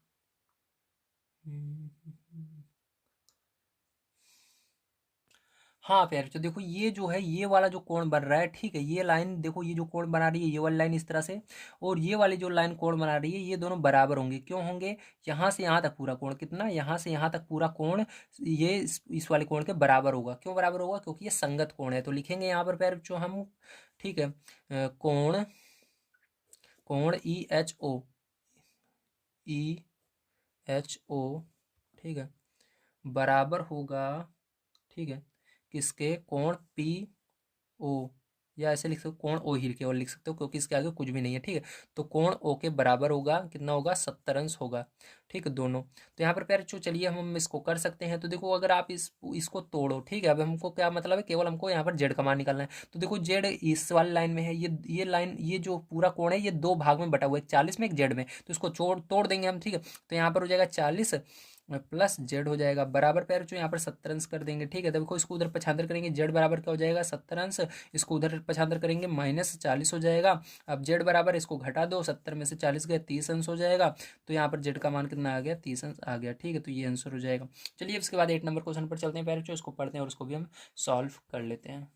हाँ प्यारे तो देखो ये जो है ये वाला जो कोण बन रहा है, ठीक है, ये लाइन देखो, ये जो कोण बना रही है ये वाली लाइन इस तरह से, और ये वाली जो लाइन कोण बना रही है ये दोनों बराबर होंगे, क्यों होंगे, यहाँ से यहाँ तक पूरा कोण कितना, यहाँ से यहाँ तक पूरा कोण ये इस वाले कोण के बराबर होगा, क्यों बराबर होगा, क्योंकि ये संगत कोण है। तो लिखेंगे यहाँ पर प्यारे जो हम, ठीक है, कोण कोण E H O, E H O, ठीक है, बराबर होगा, ठीक है, किसके, कोण पी ओ, या ऐसे लिख सकते हो कोण ओ ही केवल लिख सकते हो क्योंकि इसके आगे कुछ भी नहीं है, ठीक है। तो कोण ओ के बराबर होगा, कितना होगा 70 अंश होगा, ठीक है, दोनों। तो यहाँ पर प्यारे बच्चों चलिए हम इसको कर सकते हैं। तो देखो अगर आप इसको तोड़ो, ठीक है, अब हमको क्या मतलब है, केवल हमको यहाँ पर जेड का मान निकालना है। तो देखो जेड इस वाली लाइन में है, ये लाइन, ये जो पूरा कोण है ये दो भाग में बटा हुआ है, 40 में, एक जेड में, तो इसको तोड़ देंगे हम, ठीक है। तो यहाँ पर हो जाएगा 40 प्लस जेड हो जाएगा बराबर प्यारे बच्चों यहाँ पर 70 अंश कर देंगे, ठीक है। देखो इसको उधर पछांतर करेंगे, जेड बराबर क्या हो जाएगा 70 अंश, इसको उधर पछांतर करेंगे -40 हो जाएगा। अब जेड बराबर इसको घटा दो, 70 में से 40 गए 30 अंश हो जाएगा। तो यहाँ पर जेड का मान कितना आ गया, 30 अंश आ गया, ठीक है। तो ये आंसर हो जाएगा। चलिए इसके बाद 8 नंबर क्वेश्चन पर चलते हैं प्यारे बच्चों, इसको पढ़ते हैं और उसको भी हम सॉल्व कर लेते हैं।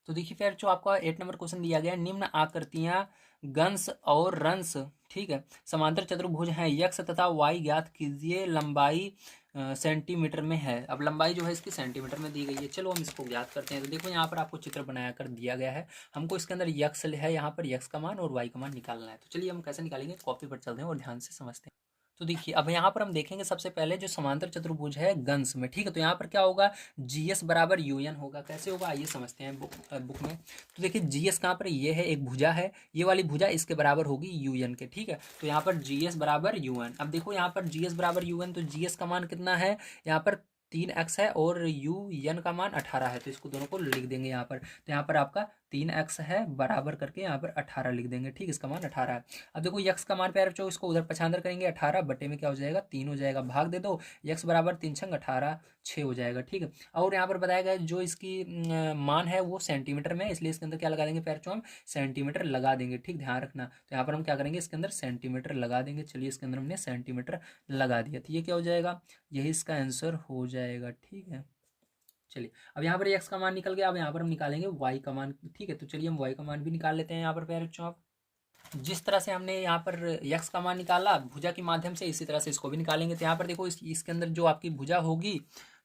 तो देखिए फिर जो आपका 8 नंबर क्वेश्चन दिया गया है, निम्न आकृतियां गंस और रंस, ठीक है, समांतर चतुर्भुज हैं, यक्स तथा वाई ज्ञात कीजिए, लंबाई सेंटीमीटर में है। अब लंबाई जो है इसकी सेंटीमीटर में दी गई है, चलो हम इसको ज्ञात करते हैं। तो देखो यहाँ पर आपको चित्र बनाया कर दिया गया है, हमको इसके अंदर यक्स है, यहाँ पर यक्स का मान और वाई का मान निकालना है। तो चलिए हम कैसे निकालेंगे, कॉपी पर चलते हैं और ध्यान से समझते हैं। तो देखिए अब यहाँ पर हम देखेंगे सबसे पहले जो समांतर चतुर्भुज है गंस में, ठीक है, तो यहाँ पर क्या होगा, जीएस बराबर यूएन होगा। कैसे होगा आइए समझते हैं बुक में। तो देखिए जीएस कहाँ पर, ये है एक भुजा है, ये वाली भुजा इसके बराबर होगी यूएन के, ठीक है। तो यहाँ पर जीएस बराबर यूएन। अब देखो यहाँ पर जीएस बराबर यूएन, तो जीएस का मान कितना है, यहाँ पर 3x है और यू एन का मान 18 है, तो इसको दोनों को लिख देंगे यहाँ पर। तो यहाँ पर आपका 3x है बराबर करके यहाँ पर 18 लिख देंगे, ठीक, इसका मान 18 है। अब देखो यक्स का मान प्यारे बच्चों, इसको उधर पछांतर करेंगे, 18 बटे में क्या हो जाएगा 3 हो जाएगा, भाग दे दो, यक्स बराबर 3 छंग 18 6 हो जाएगा, ठीक है। और यहाँ पर बताया गया जो इसकी मान है वो सेंटीमीटर में है, इसलिए इसके अंदर क्या लगा देंगे प्यारे बच्चों, हम सेंटीमीटर लगा देंगे, ठीक, ध्यान रखना। तो यहाँ पर हम क्या करेंगे, इसके अंदर सेंटीमीटर लगा देंगे। चलिए इसके अंदर हमने सेंटीमीटर लगा दिया, तो ये क्या हो जाएगा, यही इसका आंसर हो जाएगा, ठीक है। चलिए अब यहाँ पर x का मान निकल गया, अब यहाँ पर हम निकालेंगे y का मान, ठीक है। तो चलिए हम y का मान भी निकाल लेते हैं यहाँ पर प्यारे बच्चों। आप जिस तरह से हमने यहाँ पर x का मान निकाला भुजा के माध्यम से, इसी तरह से इसको भी निकालेंगे। तो यहाँ पर देखो इसके अंदर जो आपकी भुजा होगी,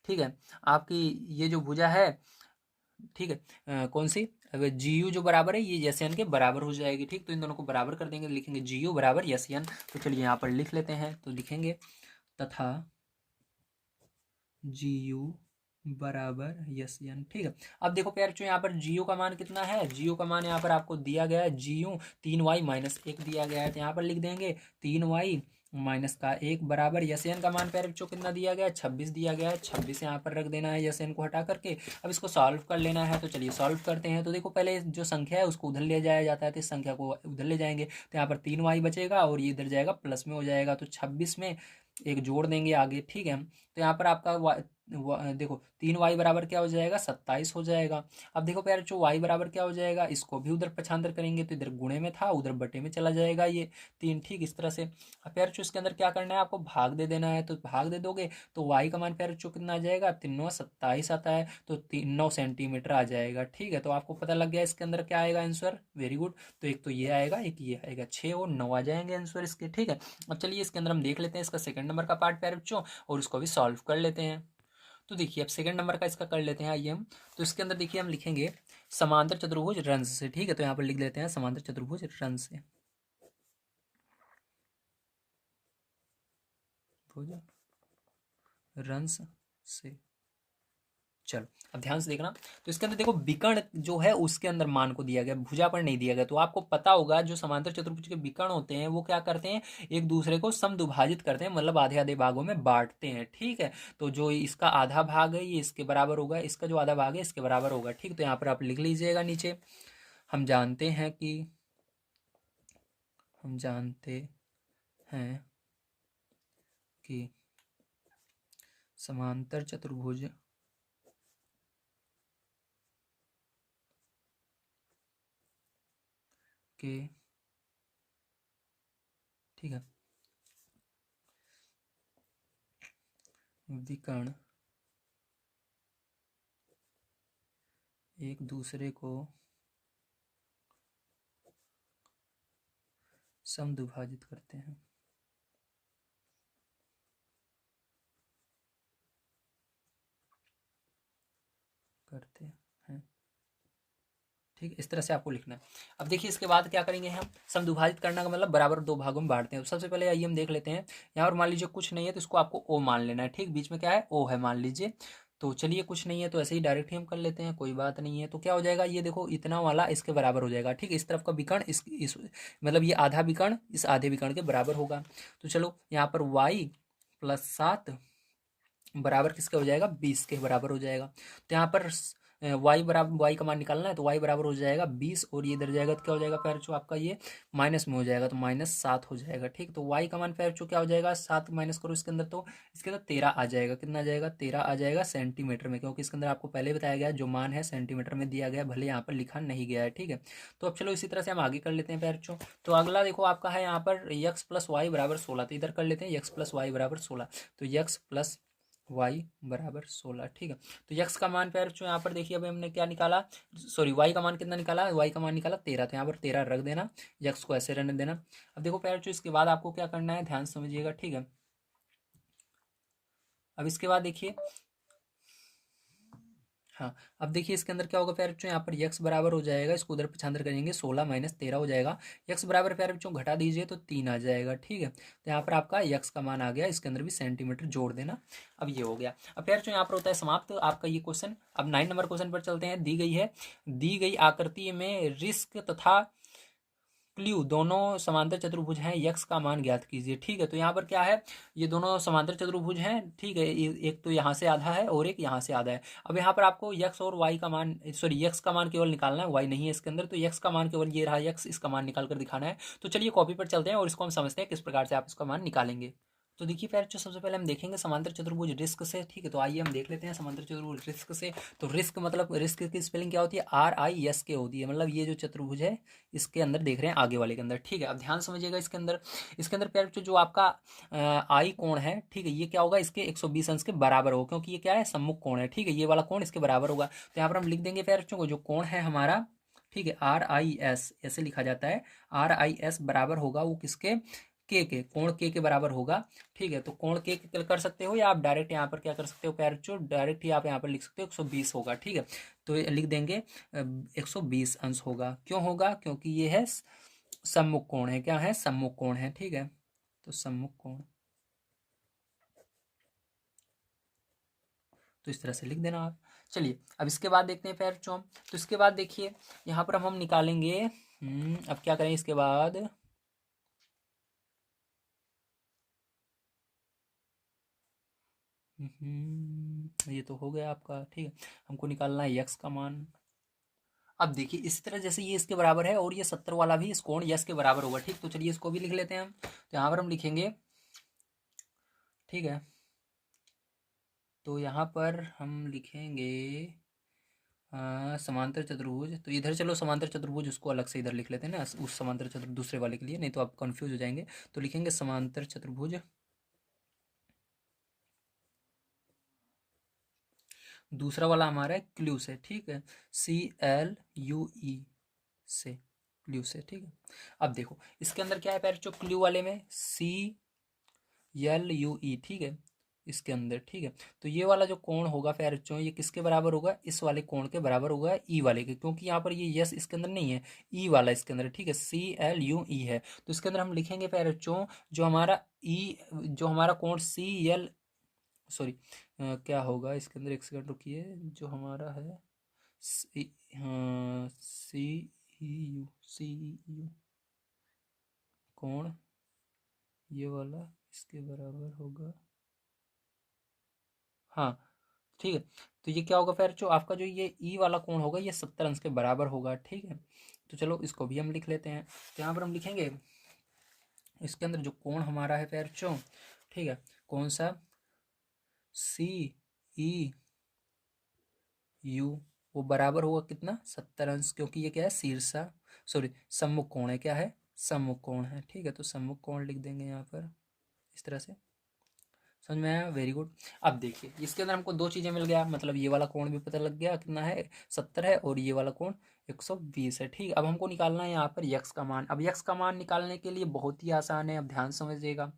ठीक है, आपकी ये जो भुजा है, ठीक है, कौन सी, अब जी यू जो बराबर है ये यस एन के बराबर हो जाएगी, ठीक। तो इन दोनों को बराबर कर देंगे, लिखेंगे जी यू बराबर यस एन। तो चलिए यहाँ पर लिख लेते हैं, तो लिखेंगे तथा जी यू बराबर यस एन, ठीक है। अब देखो प्यार यहाँ पर जीओ का मान कितना है, जीओ का मान यहाँ पर आपको दिया गया है, जीओ 3y-1 दिया गया है, तो यहाँ पर लिख देंगे 3y-1 बराबर यस एन का मान प्यारे बच्चों कितना दिया गया है, 26 दिया गया है, 26 यहाँ पर रख देना है यस एन को हटा करके। अब इसको सॉल्व कर लेना है, तो चलिए सॉल्व करते हैं। तो देखो पहले जो संख्या है उसको उधर ले जाया जाता है, तो इस संख्या को उधर ले जाएंगे, तो यहाँ पर 3y बचेगा और ये इधर जाएगा प्लस में हो जाएगा, तो 26 में एक जोड़ देंगे आगे, ठीक है। तो यहाँ पर आपका देखो 3y बराबर क्या हो जाएगा 27 हो जाएगा। अब देखो प्यारे जो y बराबर क्या हो जाएगा, इसको भी उधर पछांतर करेंगे, तो इधर गुणे में था उधर बटे में चला जाएगा ये 3, ठीक, इस तरह से। अब प्यारे जो इसके अंदर क्या करना है, आपको भाग दे देना है, तो भाग दे दोगे तो y का मान प्यारे जो कितना आ जाएगा, 3×9 = 27 आता है, तो 9 सेंटीमीटर आ जाएगा, ठीक है। तो आपको पता लग गया इसके अंदर क्या आएगा आंसर, वेरी गुड। तो एक तो ये आएगा, एक ये आएगा, 6 और 9 आ जाएंगे आंसर इसके, ठीक है। अब चलिए इसके अंदर हम देख लेते हैं इसका सेकंड नंबर का पार्ट प्यारे बच्चों, और इसको भी सॉल्व कर लेते हैं। तो देखिए अब सेकंड नंबर का इसका कर लेते हैं आइए हम। तो इसके अंदर देखिए हम लिखेंगे समांतर चतुर्भुज रंस से, ठीक है। तो यहाँ पर लिख लेते हैं समांतर चतुर्भुज रंस से, रंस से। चलो अब ध्यान से देखना। तो इसके अंदर देखो विकर्ण जो है उसके अंदर मान को दिया गया, भुजा पर नहीं दिया गया। तो आपको पता होगा जो समांतर चतुर्भुज के विकर्ण होते हैं वो क्या करते हैं, एक दूसरे को समद्विभाजित करते हैं, मतलब आधे आधे भागों में बांटते हैं, ठीक है। तो जो इसका आधा भाग है ये इसके बराबर होगा, इसका जो आधा भाग है इसके बराबर होगा, ठीक। तो यहाँ पर आप लिख लीजिएगा नीचे, हम जानते हैं कि समांतर चतुर्भुज के, ठीक है, विकर्ण एक दूसरे को समद्विभाजित करते हैं, ठीक, इस तरह से आपको लिखना है। अब देखिए इसके बाद क्या करेंगे हम, समद्विभाजित करना का मतलब बराबर दो भागों में बांटते हैं। तो सबसे पहले आइए हम देख लेते हैं, यहाँ पर मान लीजिए कुछ नहीं है तो इसको आपको ओ मान लेना है, ठीक, बीच में क्या है ओ है मान लीजिए। तो चलिए कुछ नहीं है तो ऐसे ही डायरेक्ट ही हम कर लेते हैं, कोई बात नहीं है। तो क्या हो जाएगा, ये देखो इतना वाला इसके बराबर हो जाएगा, ठीक है। इस तरफ का विकर्ण इस मतलब ये आधा विकर्ण इस आधे विकर्ण के बराबर होगा। तो चलो यहाँ पर y+7 बराबर किसके हो जाएगा, 20 के बराबर हो जाएगा। तो यहाँ पर y बराबर, y का मान निकालना है तो y बराबर हो जाएगा 20, और ये इधर जाएगा तो क्या हो जाएगा पैर जो आपका ये माइनस में हो जाएगा, तो -7 हो जाएगा, ठीक। तो y का मान पैर जो क्या हो जाएगा, 7 माइनस करो इसके अंदर तो इसके अंदर 13 आ जाएगा। कितना आ जाएगा, 13 आ जाएगा सेंटीमीटर में, क्योंकि इसके अंदर आपको पहले ही बताया गया जो मान है सेंटीमीटर में दिया गया, भले यहाँ पर लिखा नहीं गया है, ठीक है। तो अब चलो इसी तरह से हम आगे कर लेते हैं पैर चो। तो अगला देखो आपका है यहाँ पर x+y बराबर 16, तो इधर कर लेते हैं x+y बराबर 16। तो x+y बराबर 16, ठीक है। तो x का मान पैर जो यहाँ पर देखिए अभी हमने क्या निकाला, सॉरी y का मान कितना निकाला, y का मान निकाला 13, तो यहाँ पर 13 रख देना, x को ऐसे रहने देना। अब देखो पैर जो इसके बाद आपको क्या करना है, ध्यान समझिएगा, ठीक है। अब इसके बाद देखिए, हाँ अब देखिए इसके अंदर क्या होगा प्यारे बच्चों, यहाँ पर x बराबर हो जाएगा, इसको उधर पछांदर करेंगे, 16 - 13 हो जाएगा। x बराबर प्यारे बच्चों घटा दीजिए तो 3 आ जाएगा, ठीक है। तो यहाँ पर आपका x का मान आ गया, इसके अंदर भी सेंटीमीटर जोड़ देना। अब ये हो गया। अब प्यारे बच्चों यहाँ पर होता है समाप्त आपका ये क्वेश्चन। अब 9 नंबर क्वेश्चन पर चलते हैं। दी गई आकृति में रिस्क तथा क्ल्यू दोनों समांतर चतुर्भुज हैं, यक्स का मान ज्ञात कीजिए, ठीक है। तो यहाँ पर क्या है, ये दोनों समांतर चतुर्भुज हैं, ठीक है। एक तो यहाँ से आधा है और एक यहाँ से आधा है। अब यहाँ पर आपको यक्स और वाई का मान, सॉरी यक्स का मान केवल निकालना है, वाई नहीं है इसके अंदर, तो यक्स का मान केवल ये रहा यक्स, इसका मान निकाल कर दिखाना है। तो चलिए कॉपी पर चलते हैं और इसको हम समझते हैं किस प्रकार से आप इसका मान निकालेंगे। तो देखिए प्यारे जो सबसे पहले हम देखेंगे समांतर चतुर्भुज रिस्क से, ठीक है। तो आइए हम देख लेते हैं समांतर चतुर्भुज रिस्क से। तो रिस्क मतलब रिस्क की स्पेलिंग क्या होती है, RISK होती है, मतलब ये जो चतुर्भुज है इसके अंदर देख रहे हैं आगे वाले के अंदर, ठीक है। अब ध्यान समझिएगा इसके अंदर प्यारे जो आपका आई कोण है, ठीक है, ये क्या होगा, इसके 120 अंश के बराबर होगा, क्योंकि ये क्या है, सम्मुख कोण है, ठीक है। ये वाला कोण इसके बराबर होगा। तो यहाँ पर हम लिख देंगे प्यारे को जो कोण है हमारा, ठीक है, RIS ऐसे लिखा जाता है, RIS बराबर होगा वो किसके, के कोण के बराबर होगा, ठीक है। तो कोण के कर सकते हो, या आप डायरेक्ट यहाँ पर क्या कर सकते हो प्यारे बच्चों, डायरेक्ट ही आप यहाँ पर लिख सकते हो 120 होगा, ठीक है। तो लिख देंगे 120 अंश होगा। क्यों होगा, क्योंकि ये है सम्मुख कोण है, क्या है, सम्मुख कोण है, ठीक है। तो सम्मुख कोण, तो इस तरह से लिख देना आप। चलिए अब इसके बाद देखते हैं प्यारे बच्चों। तो इसके बाद देखिए यहाँ पर हम निकालेंगे, अब क्या करें इसके बाद, ये तो हो गया आपका, ठीक है। हमको निकालना है यक्स का मान। अब देखिए इसी तरह जैसे ये इसके बराबर है और ये 70 वाला भी इस कोण यस के बराबर होगा, ठीक। तो चलिए इसको भी लिख लेते हैं हम। तो यहाँ पर हम लिखेंगे, ठीक है। तो यहाँ पर हम लिखेंगे समांतर चतुर्भुज। तो इधर चलो समांतर चतुर्भुज उसको अलग से इधर लिख लेते हैं ना, उस समांतर चतुर्भुज दूसरे वाले के लिए, नहीं तो आप कंफ्यूज हो जाएंगे। तो लिखेंगे समांतर चतुर्भुज, दूसरा वाला हमारा है क्ल्यू से, ठीक है, CLUE से, क्ल्यू से, ठीक है। अब देखो इसके अंदर क्या है पैर जो क्ल्यू वाले में CLUE, ठीक है, इसके अंदर, ठीक है। तो ये वाला जो कोण होगा पैर बच्चों, ये किसके बराबर होगा, इस वाले कोण के बराबर होगा, ई वाले के, क्योंकि यहाँ पर ये यस इसके अंदर नहीं है, ई वाला इसके अंदर, ठीक है, CLUE है। तो इसके अंदर हम लिखेंगे पैर बच्चों जो हमारा ई, जो हमारा कोण CL, सॉरी क्या होगा इसके अंदर, एक सेकंड रुकिए, जो हमारा है CEU कोण, ये वाला इसके बराबर होगा, हाँ, ठीक है। तो ये क्या होगा फिर जो आपका जो ये ई वाला कोण होगा ये 70 अंश के बराबर होगा, ठीक है। तो चलो इसको भी हम लिख लेते हैं। तो यहाँ पर हम लिखेंगे इसके अंदर जो कोण हमारा है फिर जो, ठीक है, कौन सा, CEU, वो बराबर होगा कितना, 70 अंश, क्योंकि ये क्या है, शीर्षा, सॉरी सम्मुख कोण है, क्या है, सम्मुख कोण है, ठीक है। तो सम्मुख कोण लिख देंगे यहाँ पर इस तरह से। समझ में आया, वेरी गुड। अब देखिए इसके अंदर हमको दो चीज़ें मिल गया, मतलब ये वाला कोण भी पता लग गया कितना है, 70 है, और ये वाला कोण 120 है, ठीक। अब हमको निकालना है यहाँ पर यक्स का मान। अब यक्स का मान निकालने के लिए बहुत ही आसान है, अब ध्यान समझिएगा।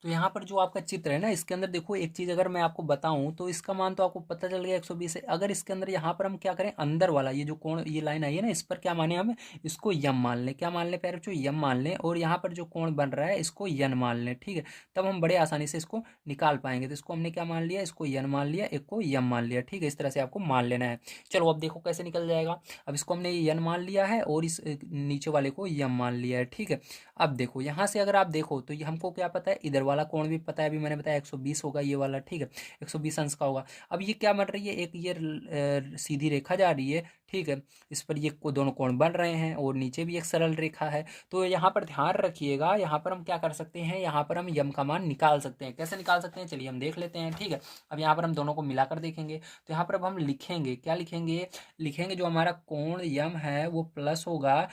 तो यहाँ पर जो आपका चित्र है ना, इसके अंदर देखो एक चीज़ अगर मैं आपको बताऊं तो इसका मान तो आपको पता चल गया 120 है। अगर इसके अंदर यहाँ पर हम क्या करें, अंदर वाला ये जो कोण, ये लाइन आई है ना, इस पर क्या माने हम, इसको यम मान लें। क्या मान लें प्यारे बच्चों, यम मान लें। और यहाँ पर जो कोण बन रहा है इसको यन मान लें, ठीक है। तब हम बड़े आसानी से इसको निकाल पाएंगे। तो इसको हमने क्या मान लिया, इसको यन मान लिया, एक को यम मान लिया, ठीक है। इस तरह से आपको मान लेना है। चलो अब देखो कैसे निकल जाएगा। अब इसको हमने यन मान लिया है और इस नीचे वाले को यम मान लिया है, ठीक है। अब देखो यहाँ से अगर आप देखो तो ये हमको क्या पता है, इधर वाला कोण भी पता है, अभी मैंने बताया 120 होगा ये वाला, ठीक है। 120 अंश का होगा। अब ये क्या बन रही है, एक ये सीधी रेखा जा रही है, ठीक है। इस पर ये दोनों कोण बन रहे हैं और नीचे भी एक सरल रेखा है। तो यहाँ पर ध्यान रखिएगा, यहाँ पर हम क्या कर सकते हैं, यहाँ पर हम यम का मान निकाल सकते हैं। कैसे निकाल सकते हैं, चलिए हम देख लेते हैं, ठीक है। अब यहाँ पर हम दोनों को मिलाकर देखेंगे। तो यहाँ पर अब हम लिखेंगे, क्या लिखेंगे, लिखेंगे जो हमारा कोण यम है वो प्लस होगा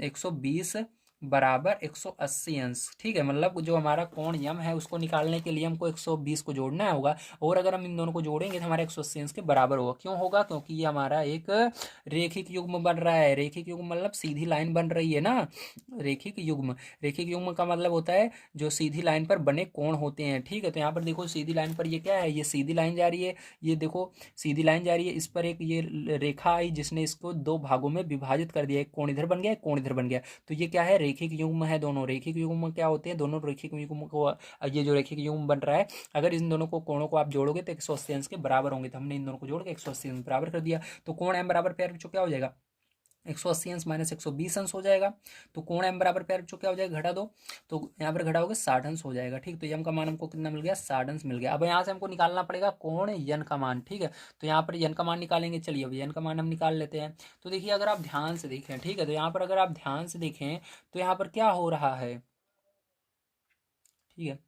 120 बराबर 180 अंश, ठीक है। मतलब जो हमारा कोण यम है उसको निकालने के लिए हमको 120 को जोड़ना होगा। और अगर हम इन दोनों को जोड़ेंगे तो हमारा 180 अंश के बराबर होगा। क्यों होगा, क्योंकि ये हमारा एक रेखिक युग्म बन रहा है। रेखिक युग्म मतलब सीधी लाइन बन रही है ना, रेखिक युग्म। रेखिक युग्म का मतलब होता है जो सीधी लाइन पर बने कोण होते हैं, ठीक है। तो यहाँ पर देखो सीधी लाइन पर ये क्या है, ये सीधी लाइन जा रही है, ये देखो सीधी लाइन जा रही है। इस पर एक ये रेखा आई जिसने इसको दो भागों में विभाजित कर दिया, एक कोण इधर बन गया, एक कोण इधर बन गया। तो ये क्या है, रेखिक युग्म है। दोनों रेखिक युग्म क्या होते हैं, दोनों रेखिक युग्म को, ये जो रेखिक युग्म बन रहा है, अगर इन दोनों को कोणों को आप जोड़ोगे तो 180 अंश के बराबर होंगे। तो हमने इन दोनों को जोड़ के 180 अंश बराबर कर दिया। तो कोण एम बराबर प्यारे बच्चों क्या हो जाएगा, 180 अंश माइनस 120 अंश हो जाएगा। तो कोण एम बराबर प्यारे बच्चों क्या हो जाएगा, घटा दो, तो यहाँ पर घटा होगा 60 अंश हो जाएगा, ठीक। तो यम का मान हमको कितना मिल गया, 60 अंश मिल गया। अब यहाँ से हमको निकालना पड़ेगा कोण यन का मान, ठीक है। तो यहाँ पर यन का मान निकालेंगे। चलिए अब यन का मान हम निकाल लेते हैं। तो देखिए अगर आप ध्यान से देखें, ठीक है, तो यहाँ पर अगर आप ध्यान से देखें तो यहाँ पर क्या हो रहा है, ठीक है।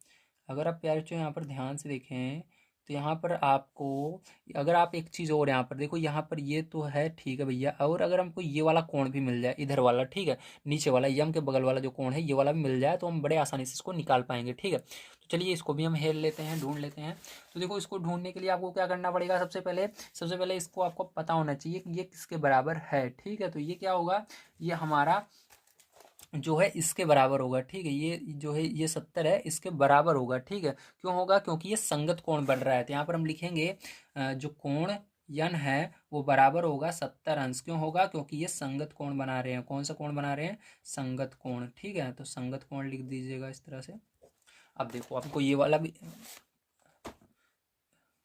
अगर आप प्यारे बच्चों यहाँ पर ध्यान से देखें तो यहाँ पर आपको, अगर आप एक चीज़ और यहाँ पर देखो, यहाँ पर ये तो है, ठीक है भैया। और अगर हमको ये वाला कोण भी मिल जाए, इधर वाला, ठीक है, नीचे वाला यम के बगल वाला जो कोण है ये वाला भी मिल जाए तो हम बड़े आसानी से इसको निकाल पाएंगे, ठीक है। तो चलिए इसको भी हम हेल लेते हैं, ढूंढ लेते हैं। तो देखो इसको ढूंढने के लिए आपको क्या करना पड़ेगा, सबसे पहले इसको आपको पता होना चाहिए कि ये किसके बराबर है, ठीक है। तो ये क्या होगा, ये हमारा जो है इसके बराबर होगा, ठीक है। ये जो है ये 70 है, इसके बराबर होगा, ठीक है। क्यों होगा, क्योंकि ये संगत कोण बन रहा है। तो यहाँ पर हम लिखेंगे जो कोण यन है वो बराबर होगा 70 अंश। क्यों होगा, क्योंकि ये संगत कोण बना रहे हैं। कौन सा कोण बना रहे हैं, संगत कोण, ठीक है। तो संगत कोण लिख दीजिएगा इस तरह से। अब देखो आपको ये वाला भी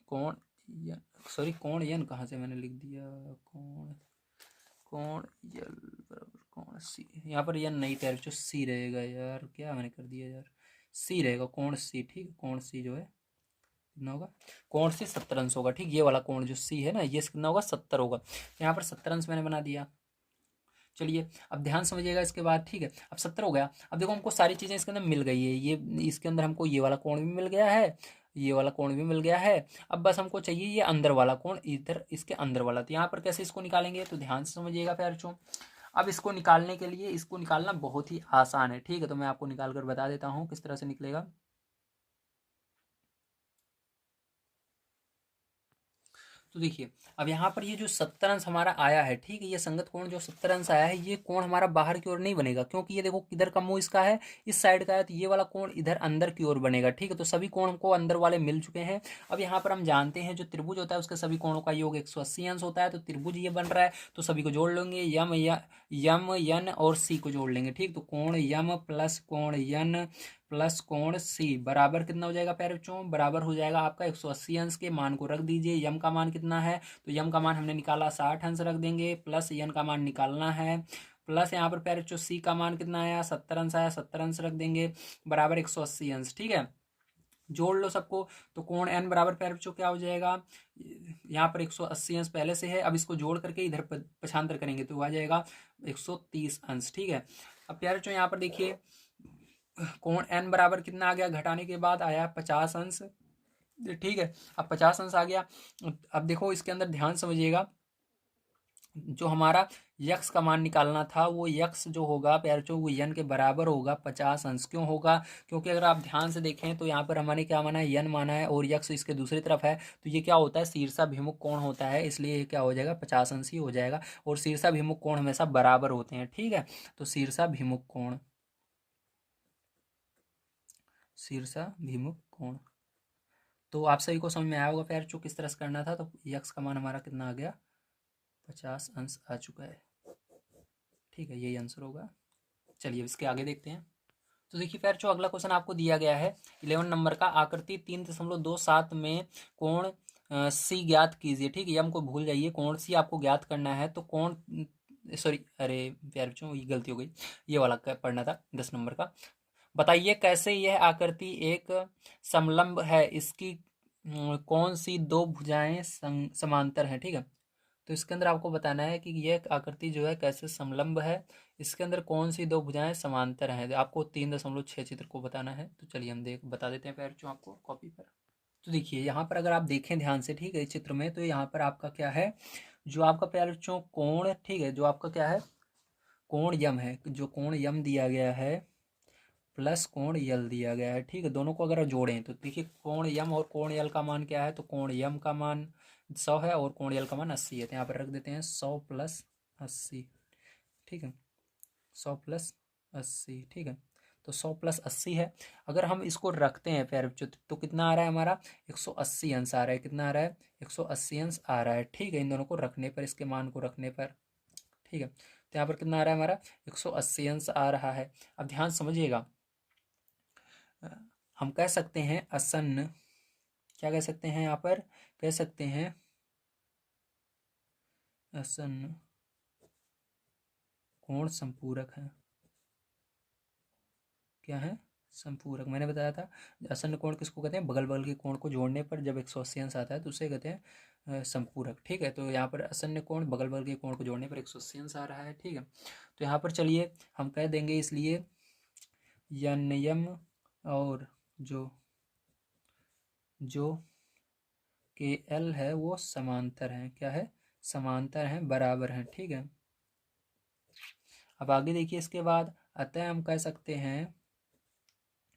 कोण यन, सॉरी कोण यन कहाँ से मैंने लिख दिया, कोण कोण यल बराबर कोण सी, यहाँ पर यह नहीं तैयार जो सी रहेगा यार, क्या मैंने कर दिया यार, सी रहेगा कोण सी, ठीक है। कोण सी जो है कितना होगा, कोण सी 70 अंश होगा, ठीक। ये वाला कोण जो सी है ना ये कितना होगा, 70 होगा। तो यहाँ पर 70 अंश मैंने बना दिया। चलिए अब ध्यान समझिएगा इसके बाद, ठीक है। अब 70 हो गया। अब देखो हमको सारी चीज़ें इसके अंदर मिल गई है। ये इसके अंदर हमको ये वाला कोण भी मिल गया है, ये वाला कोण भी मिल गया है। अब बस हमको चाहिए ये अंदर वाला कोण, इधर इसके अंदर वाला। तो यहाँ पर कैसे इसको निकालेंगे, तो ध्यान से समझिएगा प्यारे बच्चों। अब इसको निकालने के लिए, इसको निकालना बहुत ही आसान है, ठीक है। तो मैं आपको निकाल कर बता देता हूँ किस तरह से निकलेगा। तो देखिए अब यहाँ पर ये जो 70 अंश हमारा आया है, ठीक है, ये संगत कोण जो 70 अंश आया है, ये कोण हमारा बाहर की ओर नहीं बनेगा, क्योंकि ये देखो किधर का मुंह इसका है, इस साइड का है। तो ये वाला कोण इधर अंदर की ओर बनेगा, ठीक है। तो सभी कोण हमको अंदर वाले मिल चुके हैं। अब यहाँ पर हम जानते हैं जो त्रिभुज होता है उसके सभी कोणों का योग 180 अंश होता है। तो त्रिभुज ये बन रहा है, तो सभी को जोड़ लेंगे, यम यन और सी को जोड़ लेंगे, ठीक। तो कोण यम प्लस कोण यन प्लस कोण सी बराबर कितना हो जाएगा प्यारे बच्चों, बराबर हो जाएगा आपका 180 अंश। के मान को रख दीजिए। यम का मान कितना है, तो यम का मान हमने निकाला 60 अंश रख देंगे, प्लस यन का मान निकालना है, प्लस यहाँ पर प्यारे बच्चों सी का मान कितना आया, 70 अंश आया, 70 अंश रख देंगे, बराबर 180 अंश, ठीक है। जोड़ लो सबको। तो कोण एन बराबर प्यारे बच्चों क्या हो जाएगा, यहाँ पर 180 अंश पहले से है, अब इसको जोड़ करके इधर पक्षांतर करेंगे तो आ जाएगा 130 अंश, ठीक है। अब प्यारे बच्चों यहाँ पर देखिए कोण एन बराबर कितना आ गया, घटाने के बाद आया 50 अंश, ठीक है। अब 50 अंश आ गया। अब देखो इसके अंदर ध्यान समझिएगा, जो हमारा यक्स का मान निकालना था वो यक्स जो होगा प्यारे बच्चों वो यन के बराबर होगा 50 अंश। क्यों होगा, क्योंकि अगर आप ध्यान से देखें तो यहाँ पर हमने क्या माना है, यन माना है और यक्स इसके दूसरी तरफ है। तो ये क्या होता है, शीर्षाभिमुख कोण होता है, इसलिए ये क्या हो जाएगा 50 अंश ही हो जाएगा। और शीर्षाभिमुख कोण हमेशा बराबर होते हैं, ठीक है। तो शीर्षाभिमुख कोण, शीर्षाभिमुख कोण। तो आप सभी को समझ में आया होगा प्यार जो किस तरह से करना था। तो यक्स का मान हमारा कितना आ गया, 50 अंश आ चुका है। ठीक है, यही आंसर होगा। चलिए इसके आगे देखते हैं। तो देखिए प्यार जो अगला क्वेश्चन आपको दिया गया है 11 नंबर का, आकृति 3.27 में कोण सी ज्ञात कीजिए। ठीक है, ये हमको भूल जाइए, कोण सी आपको ज्ञात करना है। तो कोण, सॉरी अरे प्यार जो ये गलती हो गई, ये वाला पढ़ना था 10 नंबर का। बताइए कैसे यह आकृति एक समलंब है, इसकी कौन सी दो भुजाएं समांतर हैं। ठीक है, तो इसके अंदर आपको बताना है कि यह आकृति जो है कैसे समलंब है, इसके अंदर कौन सी दो भुजाएं समांतर हैं। आपको 3.6 चित्र को बताना है। तो चलिए हम बता देते हैं पैर जो आपको कॉपी पर। तो देखिए यहाँ पर अगर आप देखें ध्यान से, ठीक है, इस चित्र में, तो यहाँ पर आपका क्या है, जो आपका प्यार जो कोण, ठीक है, जो आपका क्या है, कोण यम है, जो कोण यम दिया गया है प्लस कोण यल दिया गया है। ठीक है, दोनों को अगर जोड़ें तो देखिए कोण यम और कोण यल का मान क्या है, तो कोण यम का मान 100 है और कोण यल का मान 80 है। तो यहाँ पर रख देते हैं 100 प्लस 80। ठीक है, 100 प्लस 80। ठीक है, तो 100 प्लस 80 है। अगर हम इसको रखते हैं फिर तो कितना आ रहा है हमारा, 180 अंश आ रहा है। कितना आ रहा है, 180 अंश आ रहा है। ठीक है, इन दोनों को रखने पर, इसके मान को रखने पर, ठीक है, तो यहाँ पर कितना आ रहा है हमारा, 180 अंश आ रहा है। अब ध्यान समझिएगा, हम कह सकते हैं आसन्न, क्या कह सकते हैं यहाँ पर, कह सकते हैं आसन्न कोण संपूरक है। क्या है, संपूरक। मैंने बताया था आसन्न कोण किसको कहते हैं, बगल बगल के कोण को जोड़ने पर जब 180 अंश आता है तो उसे कहते हैं संपूरक। ठीक है, तो यहाँ पर आसन्न कोण बगल बगल के कोण को जोड़ने पर 180 अंश आ रहा है। ठीक है, तो यहाँ पर चलिए हम कह देंगे इसलिए यम और जो जो के एल है वो समांतर हैं। क्या है, समांतर हैं, बराबर हैं। ठीक है, अब आगे देखिए इसके बाद, अतः हम कह सकते हैं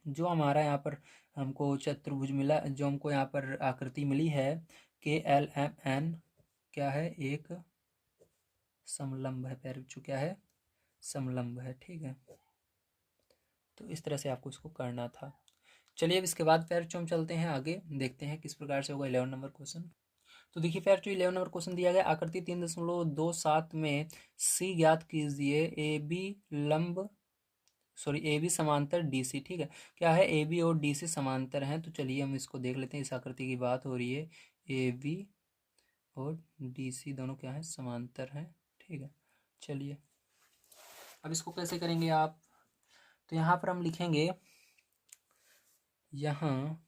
जो हमारा यहाँ पर हमको चतुर्भुज मिला, जो हमको यहाँ पर आकृति मिली है के एल एम एन, क्या है, एक समलंब है। पैर जो क्या है, समलंब है। ठीक है, तो इस तरह से आपको इसको करना था। चलिए अब इसके बाद पैर हम चलते हैं आगे, देखते हैं किस प्रकार से होगा 11 नंबर क्वेश्चन। तो देखिए पैर जो 11 नंबर क्वेश्चन दिया गया, आकृति 3.27 में सी ज्ञात कीजिए, ए बी लंब, सॉरी ए बी समांतर डी सी। ठीक है, क्या है, ए बी और डी सी समांतर हैं। तो चलिए हम इसको देख लेते हैं, इस आकृति की बात हो रही है, ए बी और डी सी दोनों क्या है, समांतर हैं। ठीक है, चलिए अब इसको कैसे करेंगे आप, तो यहाँ पर हम लिखेंगे, यहाँ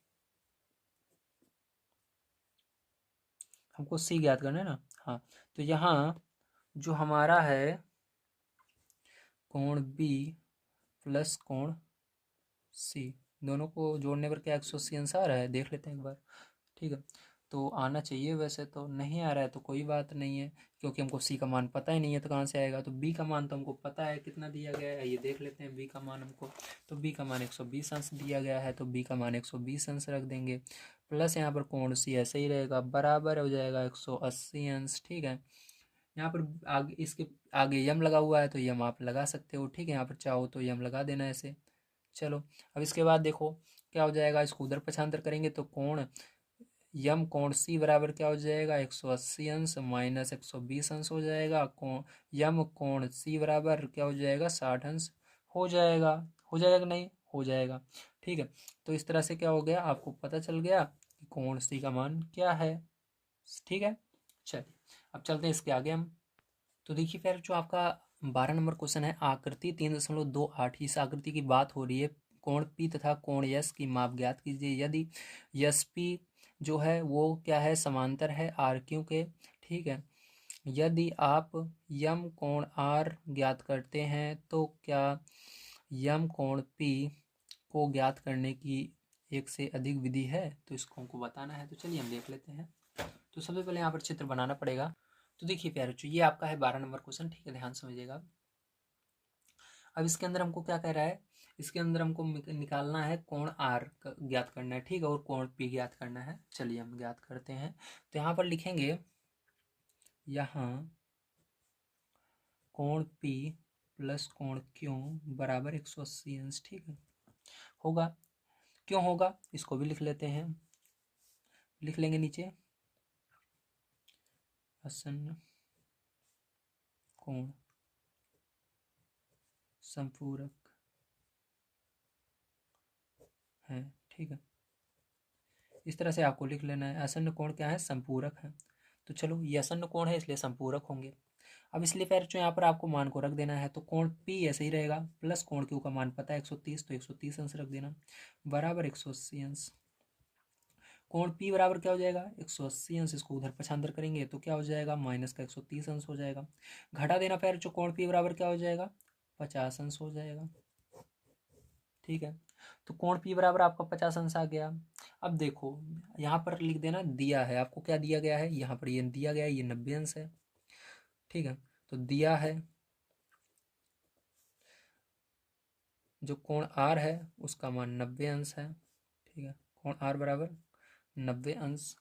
हमको सी ज्ञात करना है ना। हाँ, तो यहाँ जो हमारा है कोण बी प्लस कोण सी, दोनों को जोड़ने पर क्या 180 अंश आ रहा है, देख लेते हैं एक बार। ठीक है, तो आना चाहिए, वैसे तो नहीं आ रहा है तो कोई बात नहीं है, क्योंकि हमको सी का मान पता ही नहीं है तो कहाँ से आएगा। तो बी का मान तो हमको पता है कितना दिया गया है, ये देख लेते हैं बी का मान हमको। तो बी का मान 120 अंश दिया गया है, तो बी का मान 120 अंश रख देंगे, प्लस यहाँ पर कोण सी ऐसे ही रहेगा, बराबर हो जाएगा 180 अंश। ठीक है, यहाँ पर आगे, इसके आगे यम लगा हुआ है तो यम आप लगा सकते हो। ठीक है, यहाँ पर चाहो तो यम लगा देना ऐसे। चलो अब इसके बाद देखो क्या हो जाएगा, इसको उधर पक्षांतर करेंगे तो कोण यम कोण सी बराबर क्या हो जाएगा, 180 अंश माइनस 120 अंश हो जाएगा। कोण यम कोण सी बराबर क्या हो जाएगा, 60 अंश हो जाएगा। हो जाएगा कि नहीं, हो जाएगा। ठीक है, तो इस तरह से क्या हो गया, आपको पता चल गया कि कोण सी का मान क्या है। ठीक है, चलिए अब चलते हैं इसके आगे हम। तो देखिए फिर जो आपका 12 नंबर क्वेश्चन है, आकृति 3.28, इस आकृति की बात हो रही है, कोण पी तथा कोण यस की माप ज्ञात कीजिए यदि यस पी जो है वो क्या है, समांतर है आर क्यू के। ठीक है, यदि आप यम कोण आर ज्ञात करते हैं तो क्या यम कोण पी को ज्ञात करने की एक से अधिक विधि है, तो इसको हमको बताना है। तो चलिए हम देख लेते हैं। तो सबसे पहले यहाँ पर चित्र बनाना पड़ेगा। तो देखिए प्यारे बच्चों, ये आपका है 12 नंबर क्वेश्चन। ठीक है, ध्यान समझिएगा। अब इसके अंदर हमको क्या कह रहा है, इसके अंदर हमको निकालना है कोण आर ज्ञात करना है। ठीक है, और कोण पी ज्ञात करना है। चलिए हम ज्ञात करते हैं। तो यहाँ पर लिखेंगे, यहाँ कोण पी प्लस कोण क्यू बराबर 180 अंश। ठीक है, होगा। क्यों होगा इसको भी लिख लेते हैं, लिख लेंगे नीचे, आसन्न कोण संपूरक है। ठीक है, इस तरह से आपको लिख लेना है। आसन्न कोण क्या है, संपूरक है। तो चलो ये आसन्न कोण है इसलिए संपूरक होंगे। अब इसलिए फिर जो यहाँ पर आपको मान को रख देना है, तो कोण P ऐसे ही रहेगा, प्लस कोण Q का मान पता है 130, तो 130 अंश रख देना, बराबर 180 अंश। कोण P बराबर क्या हो जाएगा, 180 अंश। इसको उधर पक्षांतर करेंगे तो क्या हो जाएगा, माइनस का 130 अंश हो जाएगा। घटा देना फिर जो कोण P बराबर क्या हो जाएगा, 50 अंश हो जाएगा। ठीक है, तो कोण P बराबर आपका 50 अंश आ गया। अब देखो यहाँ पर लिख देना, दिया है आपको, क्या दिया गया है, यहाँ पर ये दिया गया है, ये 90 अंश है। ठीक है, तो दिया है जो कोण R है उसका मान 90 अंश है। ठीक है, कोण R बराबर 90 अंश।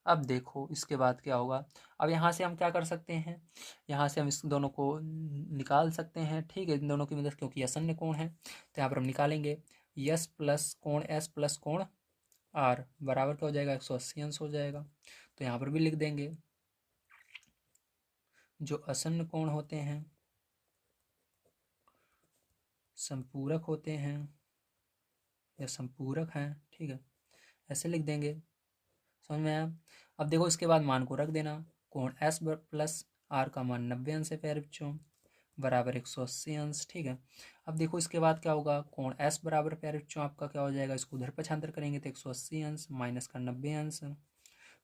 अब देखो इसके बाद क्या होगा, अब यहाँ से हम क्या कर सकते हैं, यहाँ से हम इस दोनों को निकाल सकते हैं। ठीक है, इन दोनों की मदद, क्योंकि आसन्न कोण है तो यहाँ पर हम निकालेंगे, यस प्लस कोण एस प्लस कोण आर बराबर क्या हो जाएगा, 180 अंश हो जाएगा। तो यहाँ पर भी लिख देंगे, जो आसन्न कोण होते हैं संपूरक होते हैं या संपूरक हैं। ठीक है, ऐसे लिख देंगे, समझ में आया। अब देखो इसके बाद मान को रख देना, कोण एस प्लस आर का मान 90 अंश है प्यारे बच्चों, बराबर 180 अंश। ठीक है, अब देखो इसके बाद क्या होगा, कोण एस बराबर प्यारे बच्चों आपका क्या हो जाएगा, इसको उधर पक्षांतर करेंगे तो 180 अंश माइनस का 90 अंश।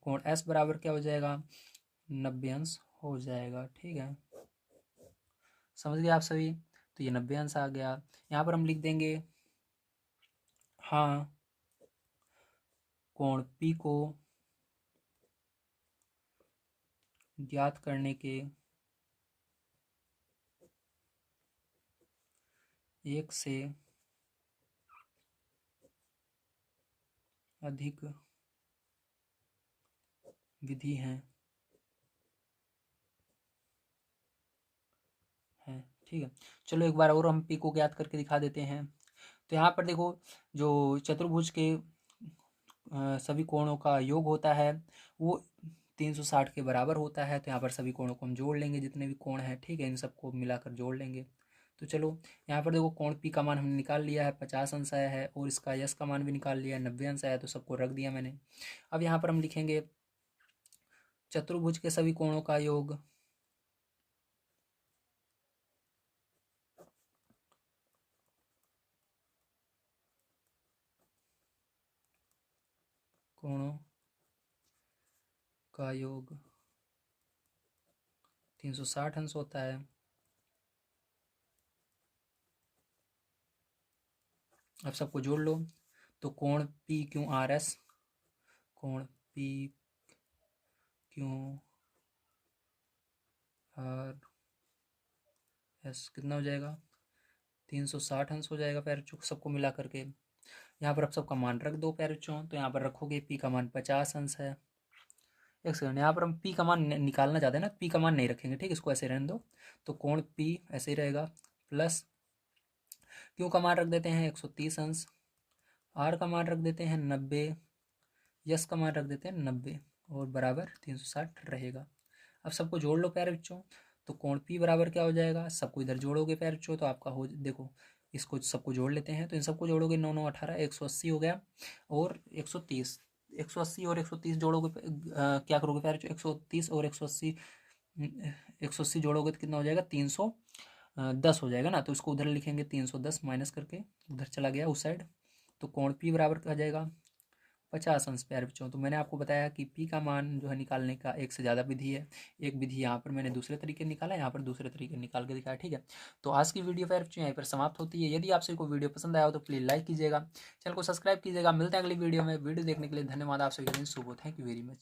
कोण एस बराबर क्या हो जाएगा, 90 अंश हो जाएगा। ठीक है, समझ गए आप सभी। तो ये 90 अंश आ गया। यहाँ पर हम लिख देंगे, हाँ कोण पी को ज्ञात करने के एक से अधिक विधि हैं। ठीक है, चलो एक बार और हम पी को ज्ञात करके दिखा देते हैं। तो यहाँ पर देखो, जो चतुर्भुज के सभी कोणों का योग होता है वो 360 के बराबर होता है। तो यहाँ पर सभी कोणों को हम जोड़ लेंगे, जितने भी कोण हैं। ठीक है, इन सबको मिलाकर जोड़ लेंगे। तो चलो यहाँ पर देखो, कोण पी का मान हमने निकाल लिया है, 50 अंश आया है, और इसका यस का मान भी निकाल लिया है, 90 अंश आया, तो सबको रख दिया मैंने। अब यहाँ पर हम लिखेंगे चतुर्भुज के सभी कोणों का योग कोणों का योग 360 अंश होता है। अब सबको जोड़ लो, तो कोण पी क्यू आर एस, कोण पी क्यू आर एस कितना हो जाएगा, 360 अंश हो जाएगा प्यारे बच्चों, सबको मिला करके। यहाँ पर आप सबका मान रख दो प्यारे बच्चों, तो यहाँ पर रखोगे पी का मान 50 अंश है। एक सेकंड, यहाँ पर हम पी का मान निकालना चाहते हैं ना, पी का मान नहीं रखेंगे। ठीक, इसको ऐसे रहने दो। तो कोण पी ऐसे ही रहेगा, प्लस क्यू का मान रख देते हैं 130 अंश, आर का मान रख देते हैं 90, यस का मान रख देते हैं 90, और बराबर 360 रहेगा। अब सबको जोड़ लो प्यारे बच्चों, तो कोण पी बराबर क्या हो जाएगा, सबको इधर जोड़ोगे प्यारे बच्चों तो आपका हो, देखो इसको सबको जोड़ लेते हैं, तो इन सबको जोड़ोगे 9 9 18, 180 हो गया, और 130, 180 और 130 जोड़ोगे, क्या करोगे प्यारे बच्चों, 130 और 180, 180 जोड़ोगे तो कितना हो जाएगा, 310 हो जाएगा ना। तो इसको उधर लिखेंगे, 310 माइनस करके उधर चला गया उस साइड, तो कोण पी बराबर क्या जाएगा, 50 अंश प्यारे बच्चों। तो मैंने आपको बताया कि पी का मान जो है निकालने का एक से ज़्यादा विधि है। एक विधि यहाँ पर मैंने दूसरे तरीके निकाला, यहाँ पर दूसरे तरीके निकाल के दिखाया। ठीक है, तो आज की वीडियो प्यारे बच्चों यहीं पर समाप्त होती है। यदि आपसे कोई वीडियो पसंद आया हो तो प्लीज़ लाइक कीजिएगा, चैनल को सब्सक्राइब कीजिएगा। मिलते हैं अगली वीडियो में। वीडियो देखने के लिए धन्यवाद। आप सभी का दिन शुभ हो। Thank you very much.